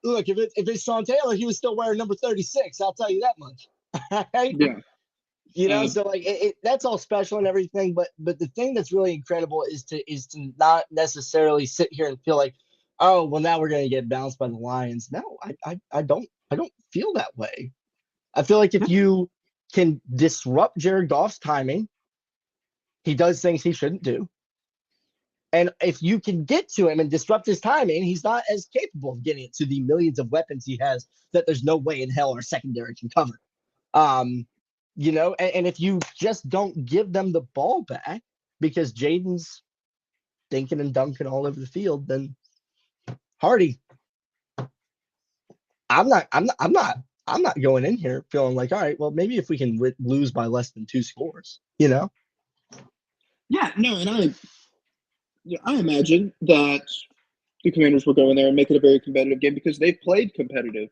Look, if it's Sean Taylor, he was still wearing number 36. I'll tell you that much. Right? Yeah. So like that's all special and everything, but the thing that's really incredible is to not necessarily sit here and feel like, oh, well, now we're going to get bounced by the Lions. No, I don't feel that way. I feel like if you can disrupt Jared Goff's timing, he does things he shouldn't do. And if you can get to him and disrupt his timing, he's not as capable of getting it to the millions of weapons he has that there's no way in hell our secondary can cover. And if you just don't give them the ball back because Jaden's thinking and dunking all over the field, then Hardy, I'm not going in here feeling like, all right, well, maybe if we can lose by less than 2 scores, Yeah, no, and I imagine that the Commanders will go in there and make it a very competitive game because they've played competitive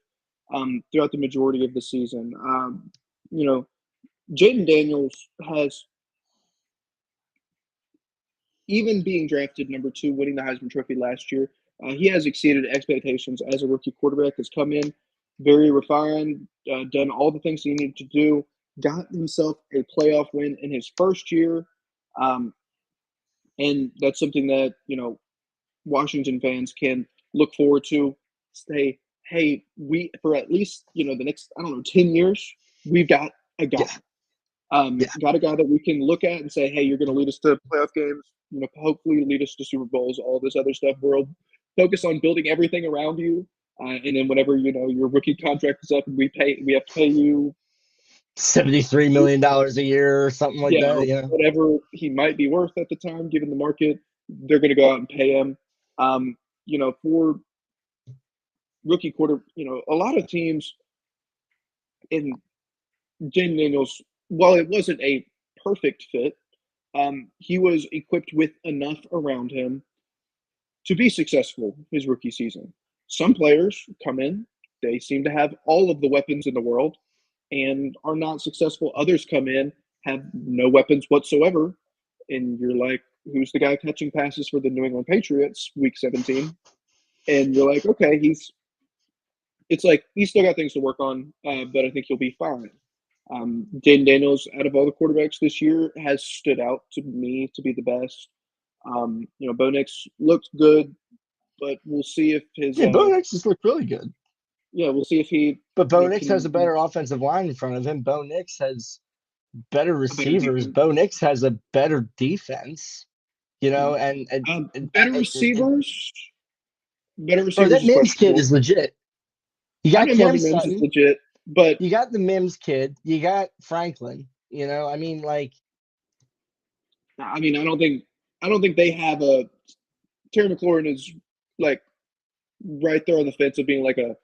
throughout the majority of the season. Jaden Daniels has, even being drafted number 2, winning the Heisman Trophy last year, he has exceeded expectations as a rookie quarterback. Has come in very refined, done all the things he needed to do, got himself a playoff win in his first year. And that's something that, Washington fans can look forward to. Say, hey, we, for at least, the next, 10 years, we've got a guy. Got a guy that we can look at and say, hey, you're going to lead us to playoff games, hopefully lead us to Super Bowls, all this other stuff. We'll focus on building everything around you. And then whenever, your rookie contract is up and we have to pay you $73 million a year or something like that. Yeah. Whatever he might be worth at the time, given the market, they're going to go out and pay him. For rookie quarter, a lot of teams in Jaden Daniels, while it wasn't a perfect fit, he was equipped with enough around him to be successful his rookie season. Some players come in, they seem to have all of the weapons in the world and are not successful. Others come in, have no weapons whatsoever, and you're like, who's the guy catching passes for the New England Patriots week 17? And you're like, okay, he's still got things to work on, but I think he'll be fine. Jaden Daniels, out of all the quarterbacks this year, has stood out to me to be the best. Bo Nix looked good, but we'll see if his Bo Nix has looked really good. Yeah, we'll see if he. But Bo Nix has a better offensive line in front of him. Bo Nix has better receivers. Bo Nix has a better defense. And better receivers. Better receivers. That Mims kid is legit. You got Cam Sutton. Is legit, but you got the Mims kid. You got Franklin. I don't think they have a. Terry McLaurin is like right there on the fence of being like an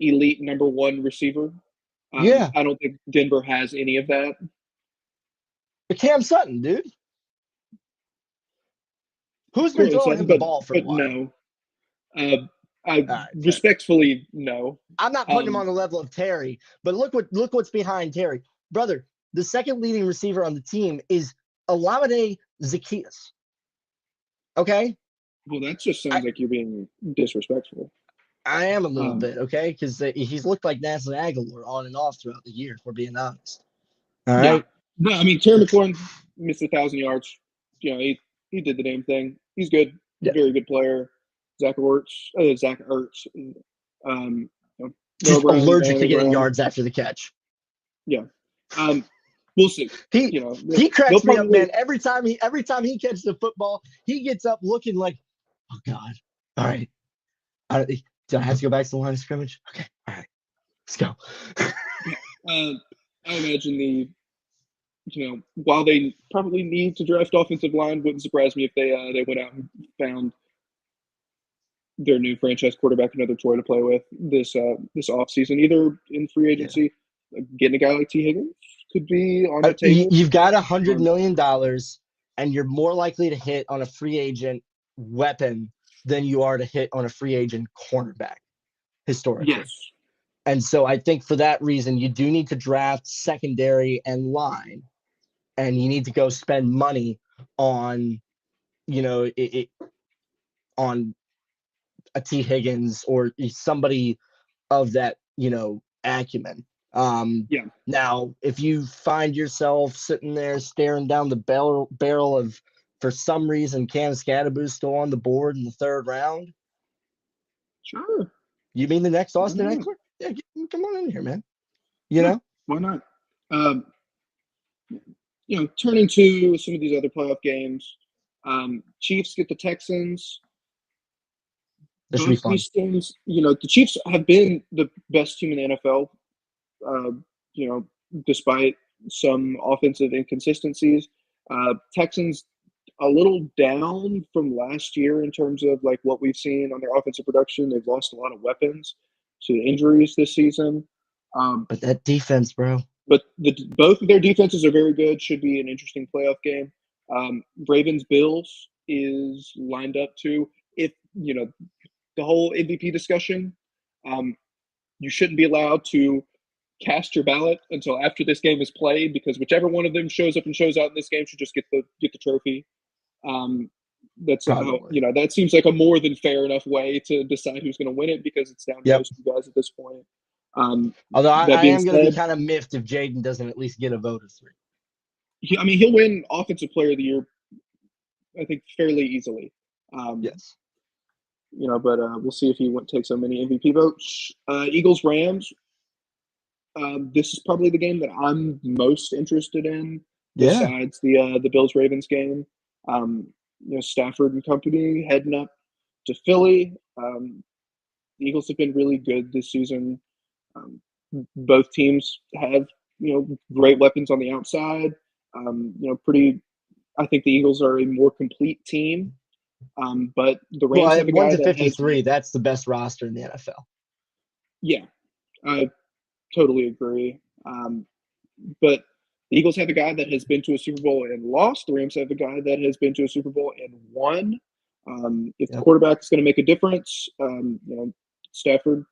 elite number 1 receiver. I don't think Denver has any of that. But Cam Sutton, dude. Who's been throwing him the ball for a while? No. Respectfully, no. I'm not putting him on the level of Terry, but look what's behind Terry. brother, the second leading receiver on the team is Olamide Zaccheaus. Okay? Well, that just sounds like you're being disrespectful. I am a little bit, okay? Because he's looked like Nelson Aguilar on and off throughout the year, if we're being honest. All right? No, I mean, Terry McLaurin missed 1,000 yards. You know, he did the damn thing. He's good. Yeah. Very good player. Zach Ertz. Just Noah Brown, allergic to Noah getting Brown. yards after the catch. Yeah. We'll see. He You know, he cracks they'll me up, probably- man. Every time he catches the football, he gets up looking like, oh God. All right. Do I have to go back to the line of scrimmage? Okay. All right. Let's go. I imagine while they probably need to draft offensive line, wouldn't surprise me if they went out and found their new franchise quarterback another toy to play with this offseason, either in free agency. Getting a guy like T. Higgins could be on the table. You've got $100 million, and you're more likely to hit on a free agent weapon than you are to hit on a free agent cornerback historically. Yes. And so I think for that reason, you do need to draft secondary and line, and you need to go spend money on, on a T. Higgins or somebody of that, acumen. Now, if you find yourself sitting there staring down the barrel of, for some reason, Cam Scadaboo still on the board in the third round. Sure. You mean the next Austin Eckler? Yeah, come on in here, man. Why not? Turning to some of these other playoff games, Chiefs get the Texans. This should be fun. These teams, the Chiefs have been the best team in the NFL, despite some offensive inconsistencies. Texans a little down from last year in terms of like what we've seen on their offensive production. They've lost a lot of weapons to injuries this season. But that defense, bro. But both of their defenses are very good. Should be an interesting playoff game. Ravens-Bills is lined up too. If, the whole MVP discussion, you shouldn't be allowed to cast your ballot until after this game is played, because whichever one of them shows up and shows out in this game should just get the trophy. That's that seems like a more than fair enough way to decide who's going to win it, because it's down to those two guys at this point. Although I am going to be kind of miffed if Jaden doesn't at least get a vote of 3. He'll win Offensive Player of the Year, I think, fairly easily. Yes. But we'll see if he takes so many MVP votes. Eagles-Rams. This is probably the game that I'm most interested in, besides the Bills-Ravens game. Stafford and company heading up to Philly. The Eagles have been really good this season. Both teams have, great weapons on the outside. I think the Eagles are a more complete team. But the Rams have a guy 1-53, that's the best roster in the NFL. Yeah, I totally agree. But the Eagles have a guy that has been to a Super Bowl and lost. The Rams have a guy that has been to a Super Bowl and won. If the quarterback is going to make a difference, Stafford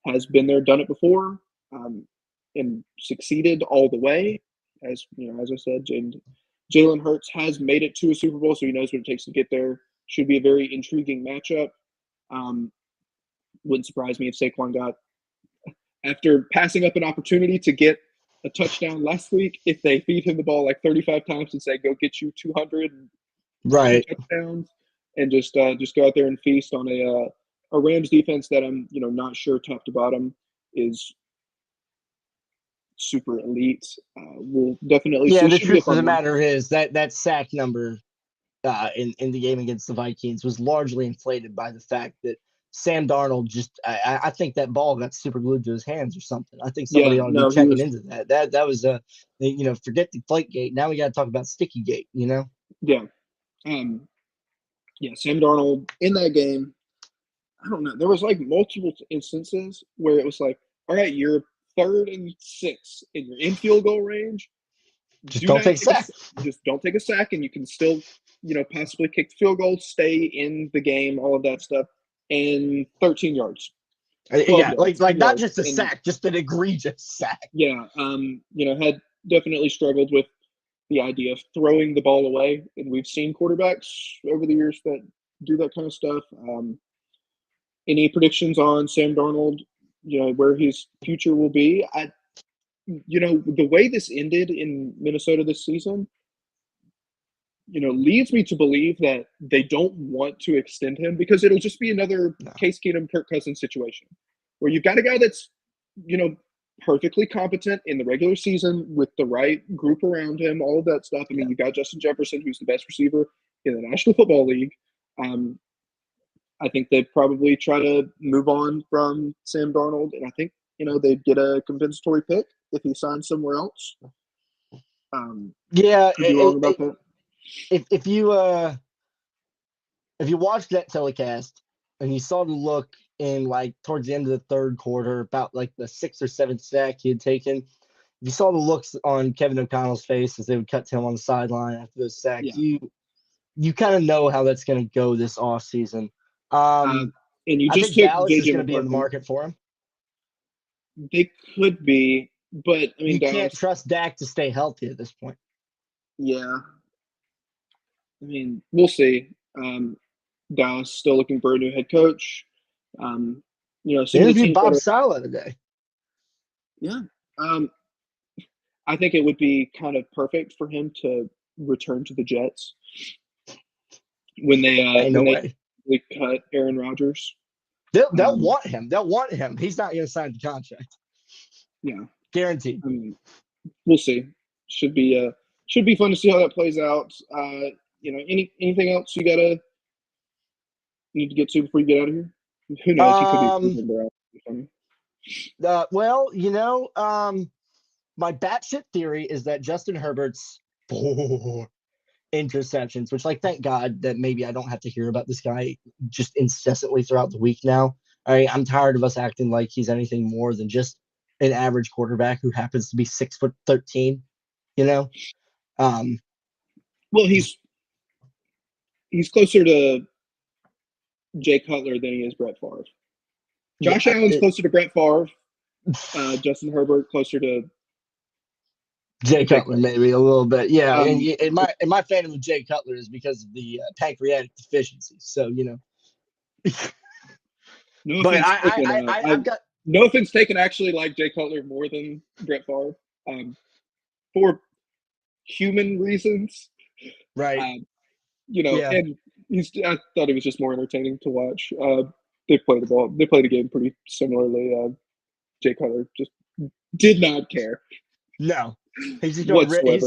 has been there, done it before, and succeeded all the way. As I said, Jalen Hurts has made it to a Super Bowl, so he knows what it takes to get there. Should be a very intriguing matchup. Wouldn't surprise me if Saquon got, after passing up an opportunity to get a touchdown last week, if they feed him the ball like 35 times and say, go get you 200 touchdowns, and just go out there and feast on a Rams defense that I'm not sure top to bottom is super elite. We'll definitely see. The truth of the matter is that sack number in the game against the Vikings was largely inflated by the fact that Sam Darnold I think that ball got super glued to his hands or something. I think somebody ought to be checking into that. That was forget the Deflate Gate. Now we got to talk about Sticky Gate. Yeah. Sam Darnold in that game. I don't know. There was like multiple instances where it was like, all right, you're 3rd and 6 and you're in field goal range. Just don't take a sack. Just don't take a sack, and you can still, possibly kick the field goal, stay in the game, all of that stuff, and 13 yards. Yeah, like not just a sack, just an egregious sack. Yeah, had definitely struggled with the idea of throwing the ball away, and we've seen quarterbacks over the years that do that kind of stuff. Any predictions on Sam Darnold? Where his future will be? The way this ended in Minnesota this season, leads me to believe that they don't want to extend him because it'll just be another Case Keenum, Kirk Cousins situation where you've got a guy that's, perfectly competent in the regular season with the right group around him, all of that stuff. I mean, you got Justin Jefferson, who's the best receiver in the National Football League. I think they'd probably try to move on from Sam Darnold, and I think, they'd get a compensatory pick if he signs somewhere else. Yeah, could be wrong about that. If you watched that telecast and you saw the look in towards the end of the third quarter, about the 6th or 7th sack he had taken, if you saw the looks on Kevin O'Connell's face as they would cut to him on the sideline after those sacks, you kind of know how that's going to go this offseason. And you I just think took Dallas is JJ going to be in the McCarthy. market for him. They could be, but I mean, You Dallas, can't trust Dak to stay healthy at this point. Yeah. I mean, we'll see. Dallas still looking for a new head coach. Some They of the interviewed teams Bob that Sala today. Yeah. I think it would be kind of perfect for him to return to the Jets when they cut Aaron Rodgers. They'll want him. They'll want him. He's not going to sign the contract. Yeah, guaranteed. I mean, we'll see. Should be fun to see how that plays out. Anything else you need to get to before you get out of here? Who knows? He could be. My batshit theory is that Justin Herbert's 4 interceptions, which, thank God that maybe I don't have to hear about this guy just incessantly throughout the week now. I'm tired of us acting like he's anything more than just an average quarterback who happens to be 6'13". Well, he's closer to Jay Cutler than he is Brett Favre. Josh Allen's closer to Brett Favre. Justin Herbert closer to Jay Cutler, maybe a little bit. Yeah, and my fandom of Jay Cutler is because of the pancreatic deficiency. So No but offense I've got no offense taken. Actually, like Jay Cutler more than Brett Favre, for human reasons. Right. And I thought it was just more entertaining to watch. They play the ball. They play the game pretty similarly. Jay Cutler just did not care. No, he's just going to rip it.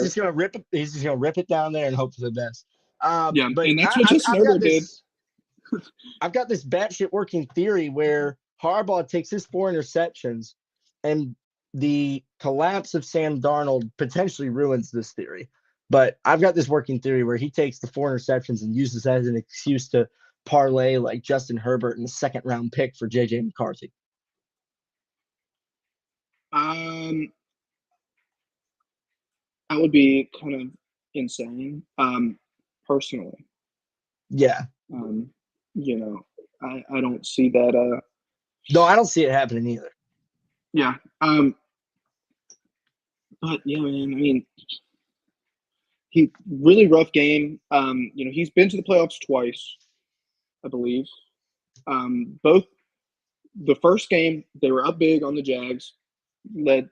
He's just going to rip it down there and hope for the best. But and that's what Justin Herbert did. I've got this batshit working theory where Harbaugh takes his 4 interceptions, and the collapse of Sam Darnold potentially ruins this theory. But I've got this working theory where he takes the 4 interceptions and uses that as an excuse to parlay Justin Herbert in the 2nd round pick for JJ McCarthy. That would be kind of insane, personally. Yeah. I don't see that. No, I don't see it happening either. Yeah. But yeah, man. I mean, he really rough game. He's been to the playoffs twice, I believe. Both the first game they were up big on the Jags, led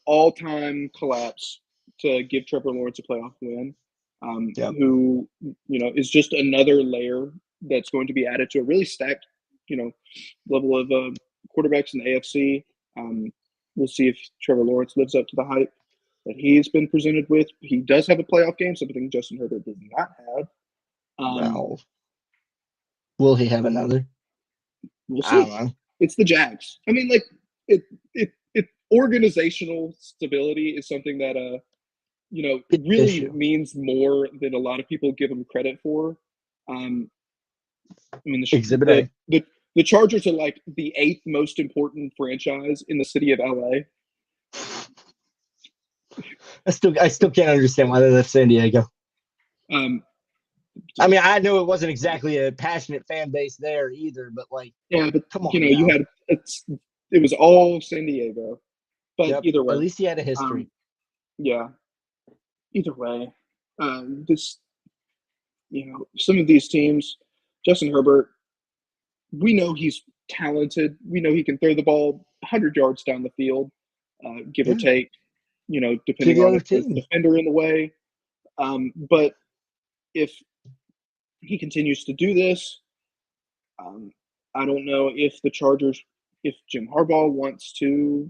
all-time collapse to give Trevor Lawrence a playoff win. Who is just another layer that's going to be added to a really stacked level of quarterbacks in the AFC. We'll see if Trevor Lawrence lives up to the hype that he's been presented with. He does have a playoff game, something Justin Herbert did not have. Well, will he have another? We'll see. I don't know. It's the Jags. I mean, organizational stability is something that really means more than a lot of people give them credit for. The Chargers are the 8th most important franchise in the city of LA. I still can't understand why they left San Diego. I mean, I know it wasn't exactly a passionate fan base there either, but come on. It was all San Diego. But either way, at least he had a history. Yeah. Either way, this some of these teams, Justin Herbert, we know he's talented. We know he can throw the ball 100 yards down the field, give or Yeah. take. To Depending the on other if there's a team. defender in the way. But if he continues to do this, I don't know if the Chargers, if Jim Harbaugh wants to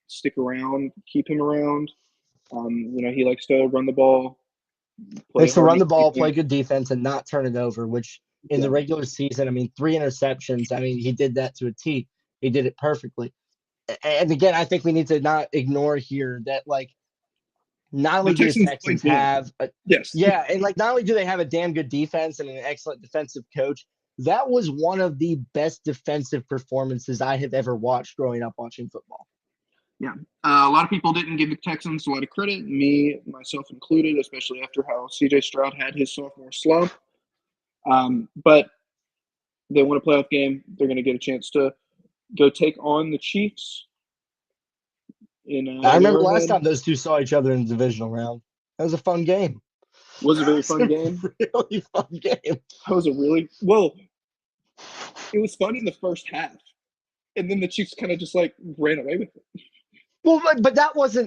stick around, keep him around. He likes to run the ball, play Likes to run Hardy. the ball, play good defense, and not turn it over, which in Yeah. the regular season, 3 interceptions. He did that to a T. He did it perfectly. And again, I think we need to not ignore here that, not only The do the Texans Texans played good. have Yes. yeah, and not only do they have a damn good defense and an excellent defensive coach, that was one of the best defensive performances I have ever watched growing up watching football. Yeah. A lot of people didn't give the Texans a lot of credit, me, myself included, especially after how CJ Stroud had his sophomore slump. But they won a playoff game. They're going to get a chance to go take on the Chiefs. I remember last time those two saw each other in the divisional round. That was a fun game. Was a very fun game. Really fun game. That was it was fun in the first half. And then the Chiefs kind of just ran away with it. Well, but that was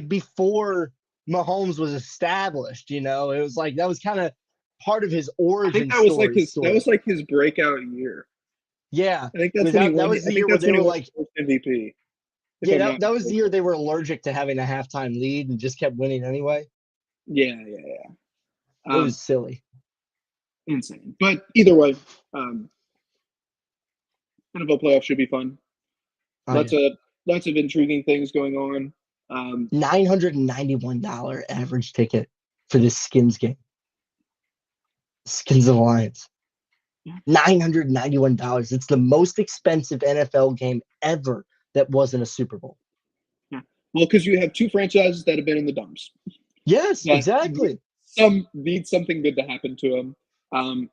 before Mahomes was established, It was that was kind of part of his origin I think story. that was his breakout year. Yeah. I think that's when he won. That was the year where they were MVP. Yeah, that was the year they were allergic to having a halftime lead and just kept winning anyway. Yeah. It was silly. Insane. But either way, NFL playoffs should be fun. Lots of intriguing things going on. $991 average ticket for this Skins game. Skins Alliance. $991. It's the most expensive NFL game ever that wasn't a Super Bowl. Yeah. Well, because you have two franchises that have been in the dumps. Yes, exactly. Some need something good to happen to them.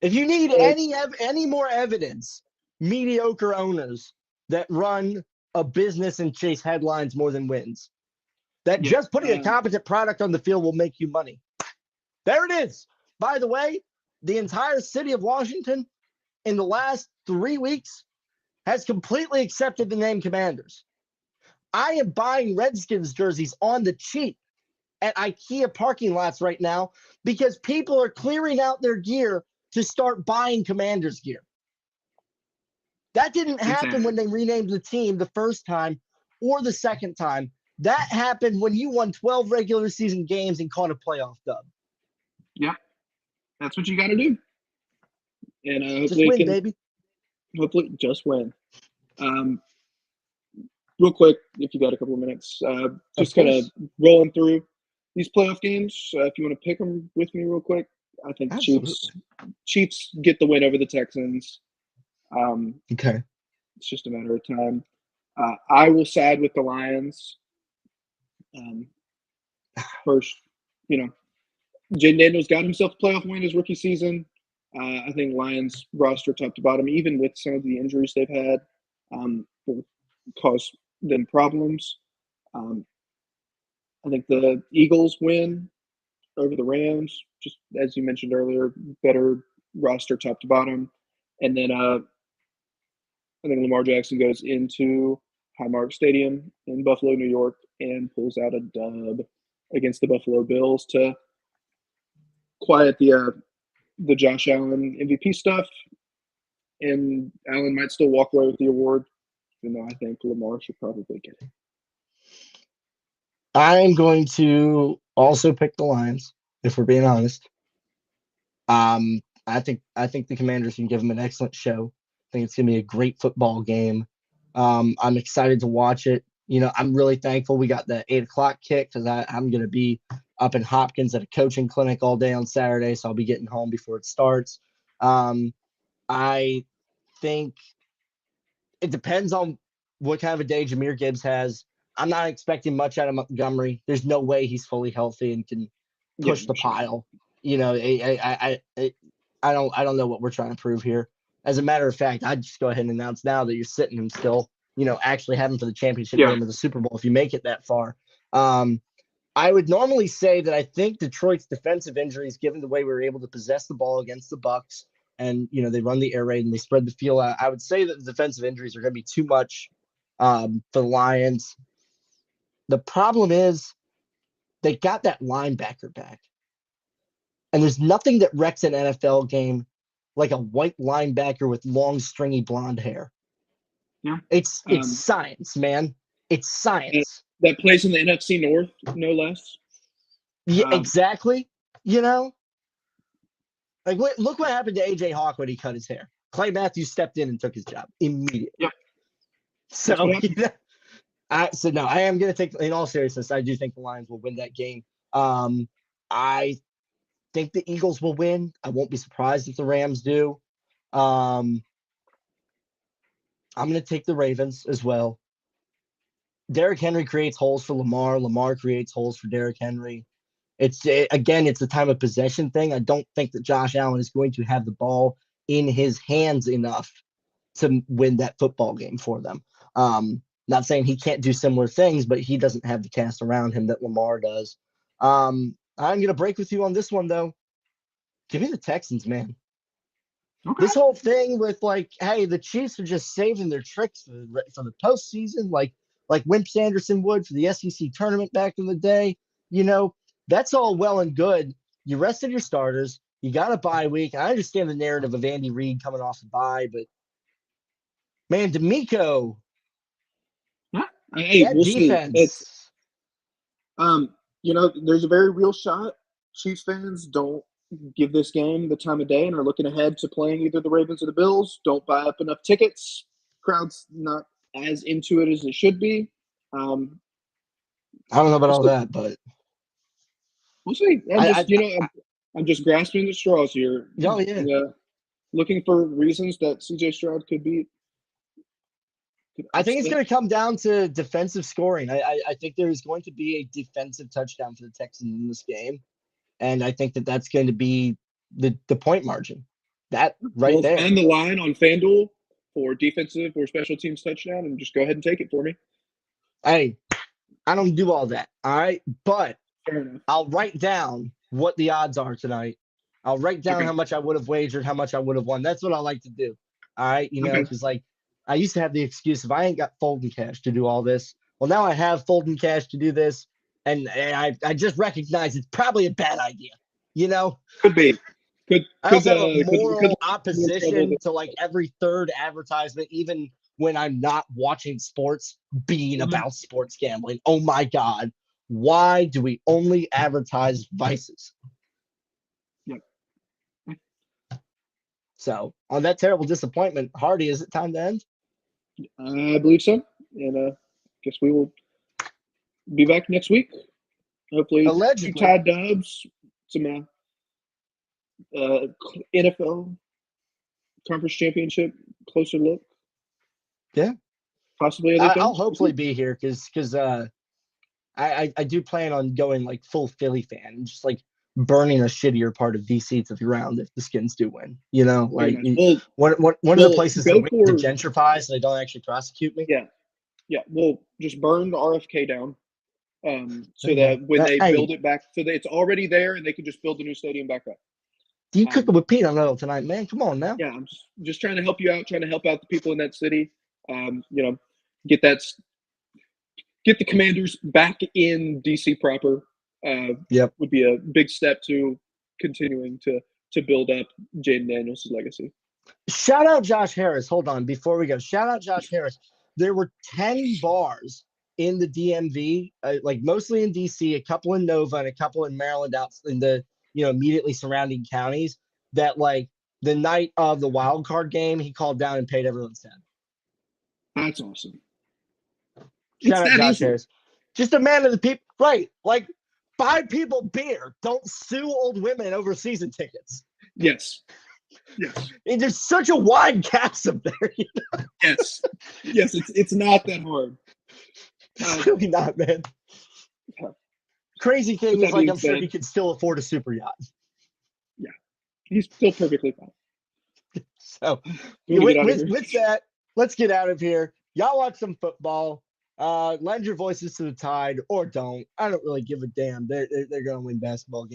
If you need any more evidence, mediocre owners that run a business and chase headlines more than wins, that just putting a competent product on the field will make you money. There it is. By the way, the entire city of Washington in the last 3 weeks has completely accepted the name Commanders. I am buying Redskins jerseys on the cheap at IKEA parking lots right now because people are clearing out their gear to start buying Commanders gear. That didn't happen when they renamed the team the first time or the second time. That happened when you won 12 regular season games and caught a playoff dub. Yeah, that's what you got to do. And hopefully just win, baby. Hopefully, just win. Real quick, if you got a couple of minutes, just kind of rolling through these playoff games. If you want to pick them with me real quick, I think Chiefs get the win over the Texans. Okay. It's just a matter of time. I will side with the Lions. First, Jaden Daniels got himself a playoff win his rookie season. I think Lions roster top to bottom, even with some of the injuries they've had, will cause them problems. I think the Eagles win over the Rams, just as you mentioned earlier, better roster top to bottom. And then I think Lamar Jackson goes into Highmark Stadium in Buffalo, New York, and pulls out a dub against the Buffalo Bills to quiet the Josh Allen MVP stuff. And Allen might still walk away with the award, even though I think Lamar should probably get it. I'm going to also pick the Lions, if we're being honest. I think the Commanders can give them an excellent show. I think it's going to be a great football game. I'm excited to watch it. I'm really thankful we got the 8:00 kick because I'm going to be up in Hopkins at a coaching clinic all day on Saturday, so I'll be getting home before it starts. I think it depends on what kind of a day Jahmyr Gibbs has. I'm not expecting much out of Montgomery. There's no way he's fully healthy and can push the pile. I don't know what we're trying to prove here. As a matter of fact, I'd just go ahead and announce now that you're sitting him still, actually have him for the championship game of the Super Bowl if you make it that far. I would normally say that I think Detroit's defensive injuries, given the way we were able to possess the ball against the Bucks, and they run the air raid and they spread the field out, I would say that the defensive injuries are going to be too much for the Lions. The problem is they got that linebacker back. And there's nothing that wrecks an NFL game like a white linebacker with long, stringy blonde hair. Yeah. It's science, man. It's science. That plays in the NFC North, no less. Yeah, exactly. Like look what happened to AJ Hawk when he cut his hair. Clay Matthews stepped in and took his job immediately. Yep. So, I am going to take, in all seriousness, I do think the Lions will win that game. I think the Eagles will win. I won't be surprised if the Rams do. I'm going to take the Ravens as well. Derrick Henry creates holes for Lamar. Lamar creates holes for Derrick Henry. It's a time of possession thing. I don't think that Josh Allen is going to have the ball in his hands enough to win that football game for them. Not saying he can't do similar things, but he doesn't have the cast around him that Lamar does. I'm going to break with you on this one, though. Give me the Texans, man. Okay. This whole thing with hey, the Chiefs are just saving their tricks for the postseason, like Wimp Sanderson would for the SEC tournament back in the day. That's all well and good. You rested your starters. You got a bye week. I understand the narrative of Andy Reid coming off the bye, but man, DeMeco, hey, that we'll defense. See. There's a very real shot. Chiefs fans don't give this game the time of day and are looking ahead to playing either the Ravens or the Bills. Don't buy up enough tickets. Crowd's not as into it as it should be. I don't know about all that, but we'll see. I'm just grasping at straws here. Oh, yeah. Looking for reasons that CJ Stroud could be. I think it's going to come down to defensive scoring. I think there is going to be a defensive touchdown for the Texans in this game. And I think that that's going to be the point margin. That right there. And the line on FanDuel for defensive or special teams touchdown, and just go ahead and take it for me. Hey, I don't do all that. All right. But I'll write down what the odds are tonight. I'll write down how much I would have wagered, how much I would have won. That's what I like to do. All right. Because I used to have the excuse if I ain't got folding cash to do all this. Well, now I have folding cash to do this. And I just recognize it's probably a bad idea. Could be. I also have a moral opposition to every third advertisement, even when I'm not watching sports, being about sports gambling. Oh my God. Why do we only advertise vices? Yep. So on that terrible disappointment, Hardy, is it time to end? I believe so. And guess we will be back next week. Hopefully, allegedly. Ty Dubs, some NFL Conference Championship closer look. Yeah, possibly. I'll hopefully be here because I do plan on going full Philly fan and just burning a shittier part of DC to the ground if the Skins do win. One of the places that we to gentrify so they don't actually prosecute me. Yeah. We'll just burn the RFK down. So that when they build it back, so that it's already there and they can just build the new stadium back up. You cooking with peanut oil tonight, man? Come on now. Yeah, I'm just trying to help you out, trying to help out the people in that city. Get the Commanders back in DC proper. Would be a big step to continuing to build up Jaden Daniels' legacy. Shout out Josh Harris. Hold on, before we go, shout out Josh Harris. There were 10 bars in the DMV, mostly in DC, a couple in Nova and a couple in Maryland, out in the immediately surrounding counties. That the night of the wild card game, he called down and paid everyone's head. That's awesome. Shout out Josh Harris. Just a man of the people, right? Buy people beer. Don't sue old women over season tickets. Yes. And there's such a wide chasm there. Yes. It's not that hard. It's really not, man. Crazy thing is, I'm sure he could still afford a super yacht. Yeah, he's still perfectly fine. So, with that, let's get out of here. Y'all watch some football. Lend your voices to the Tide or don't. I don't really give a damn. They're going to win basketball games.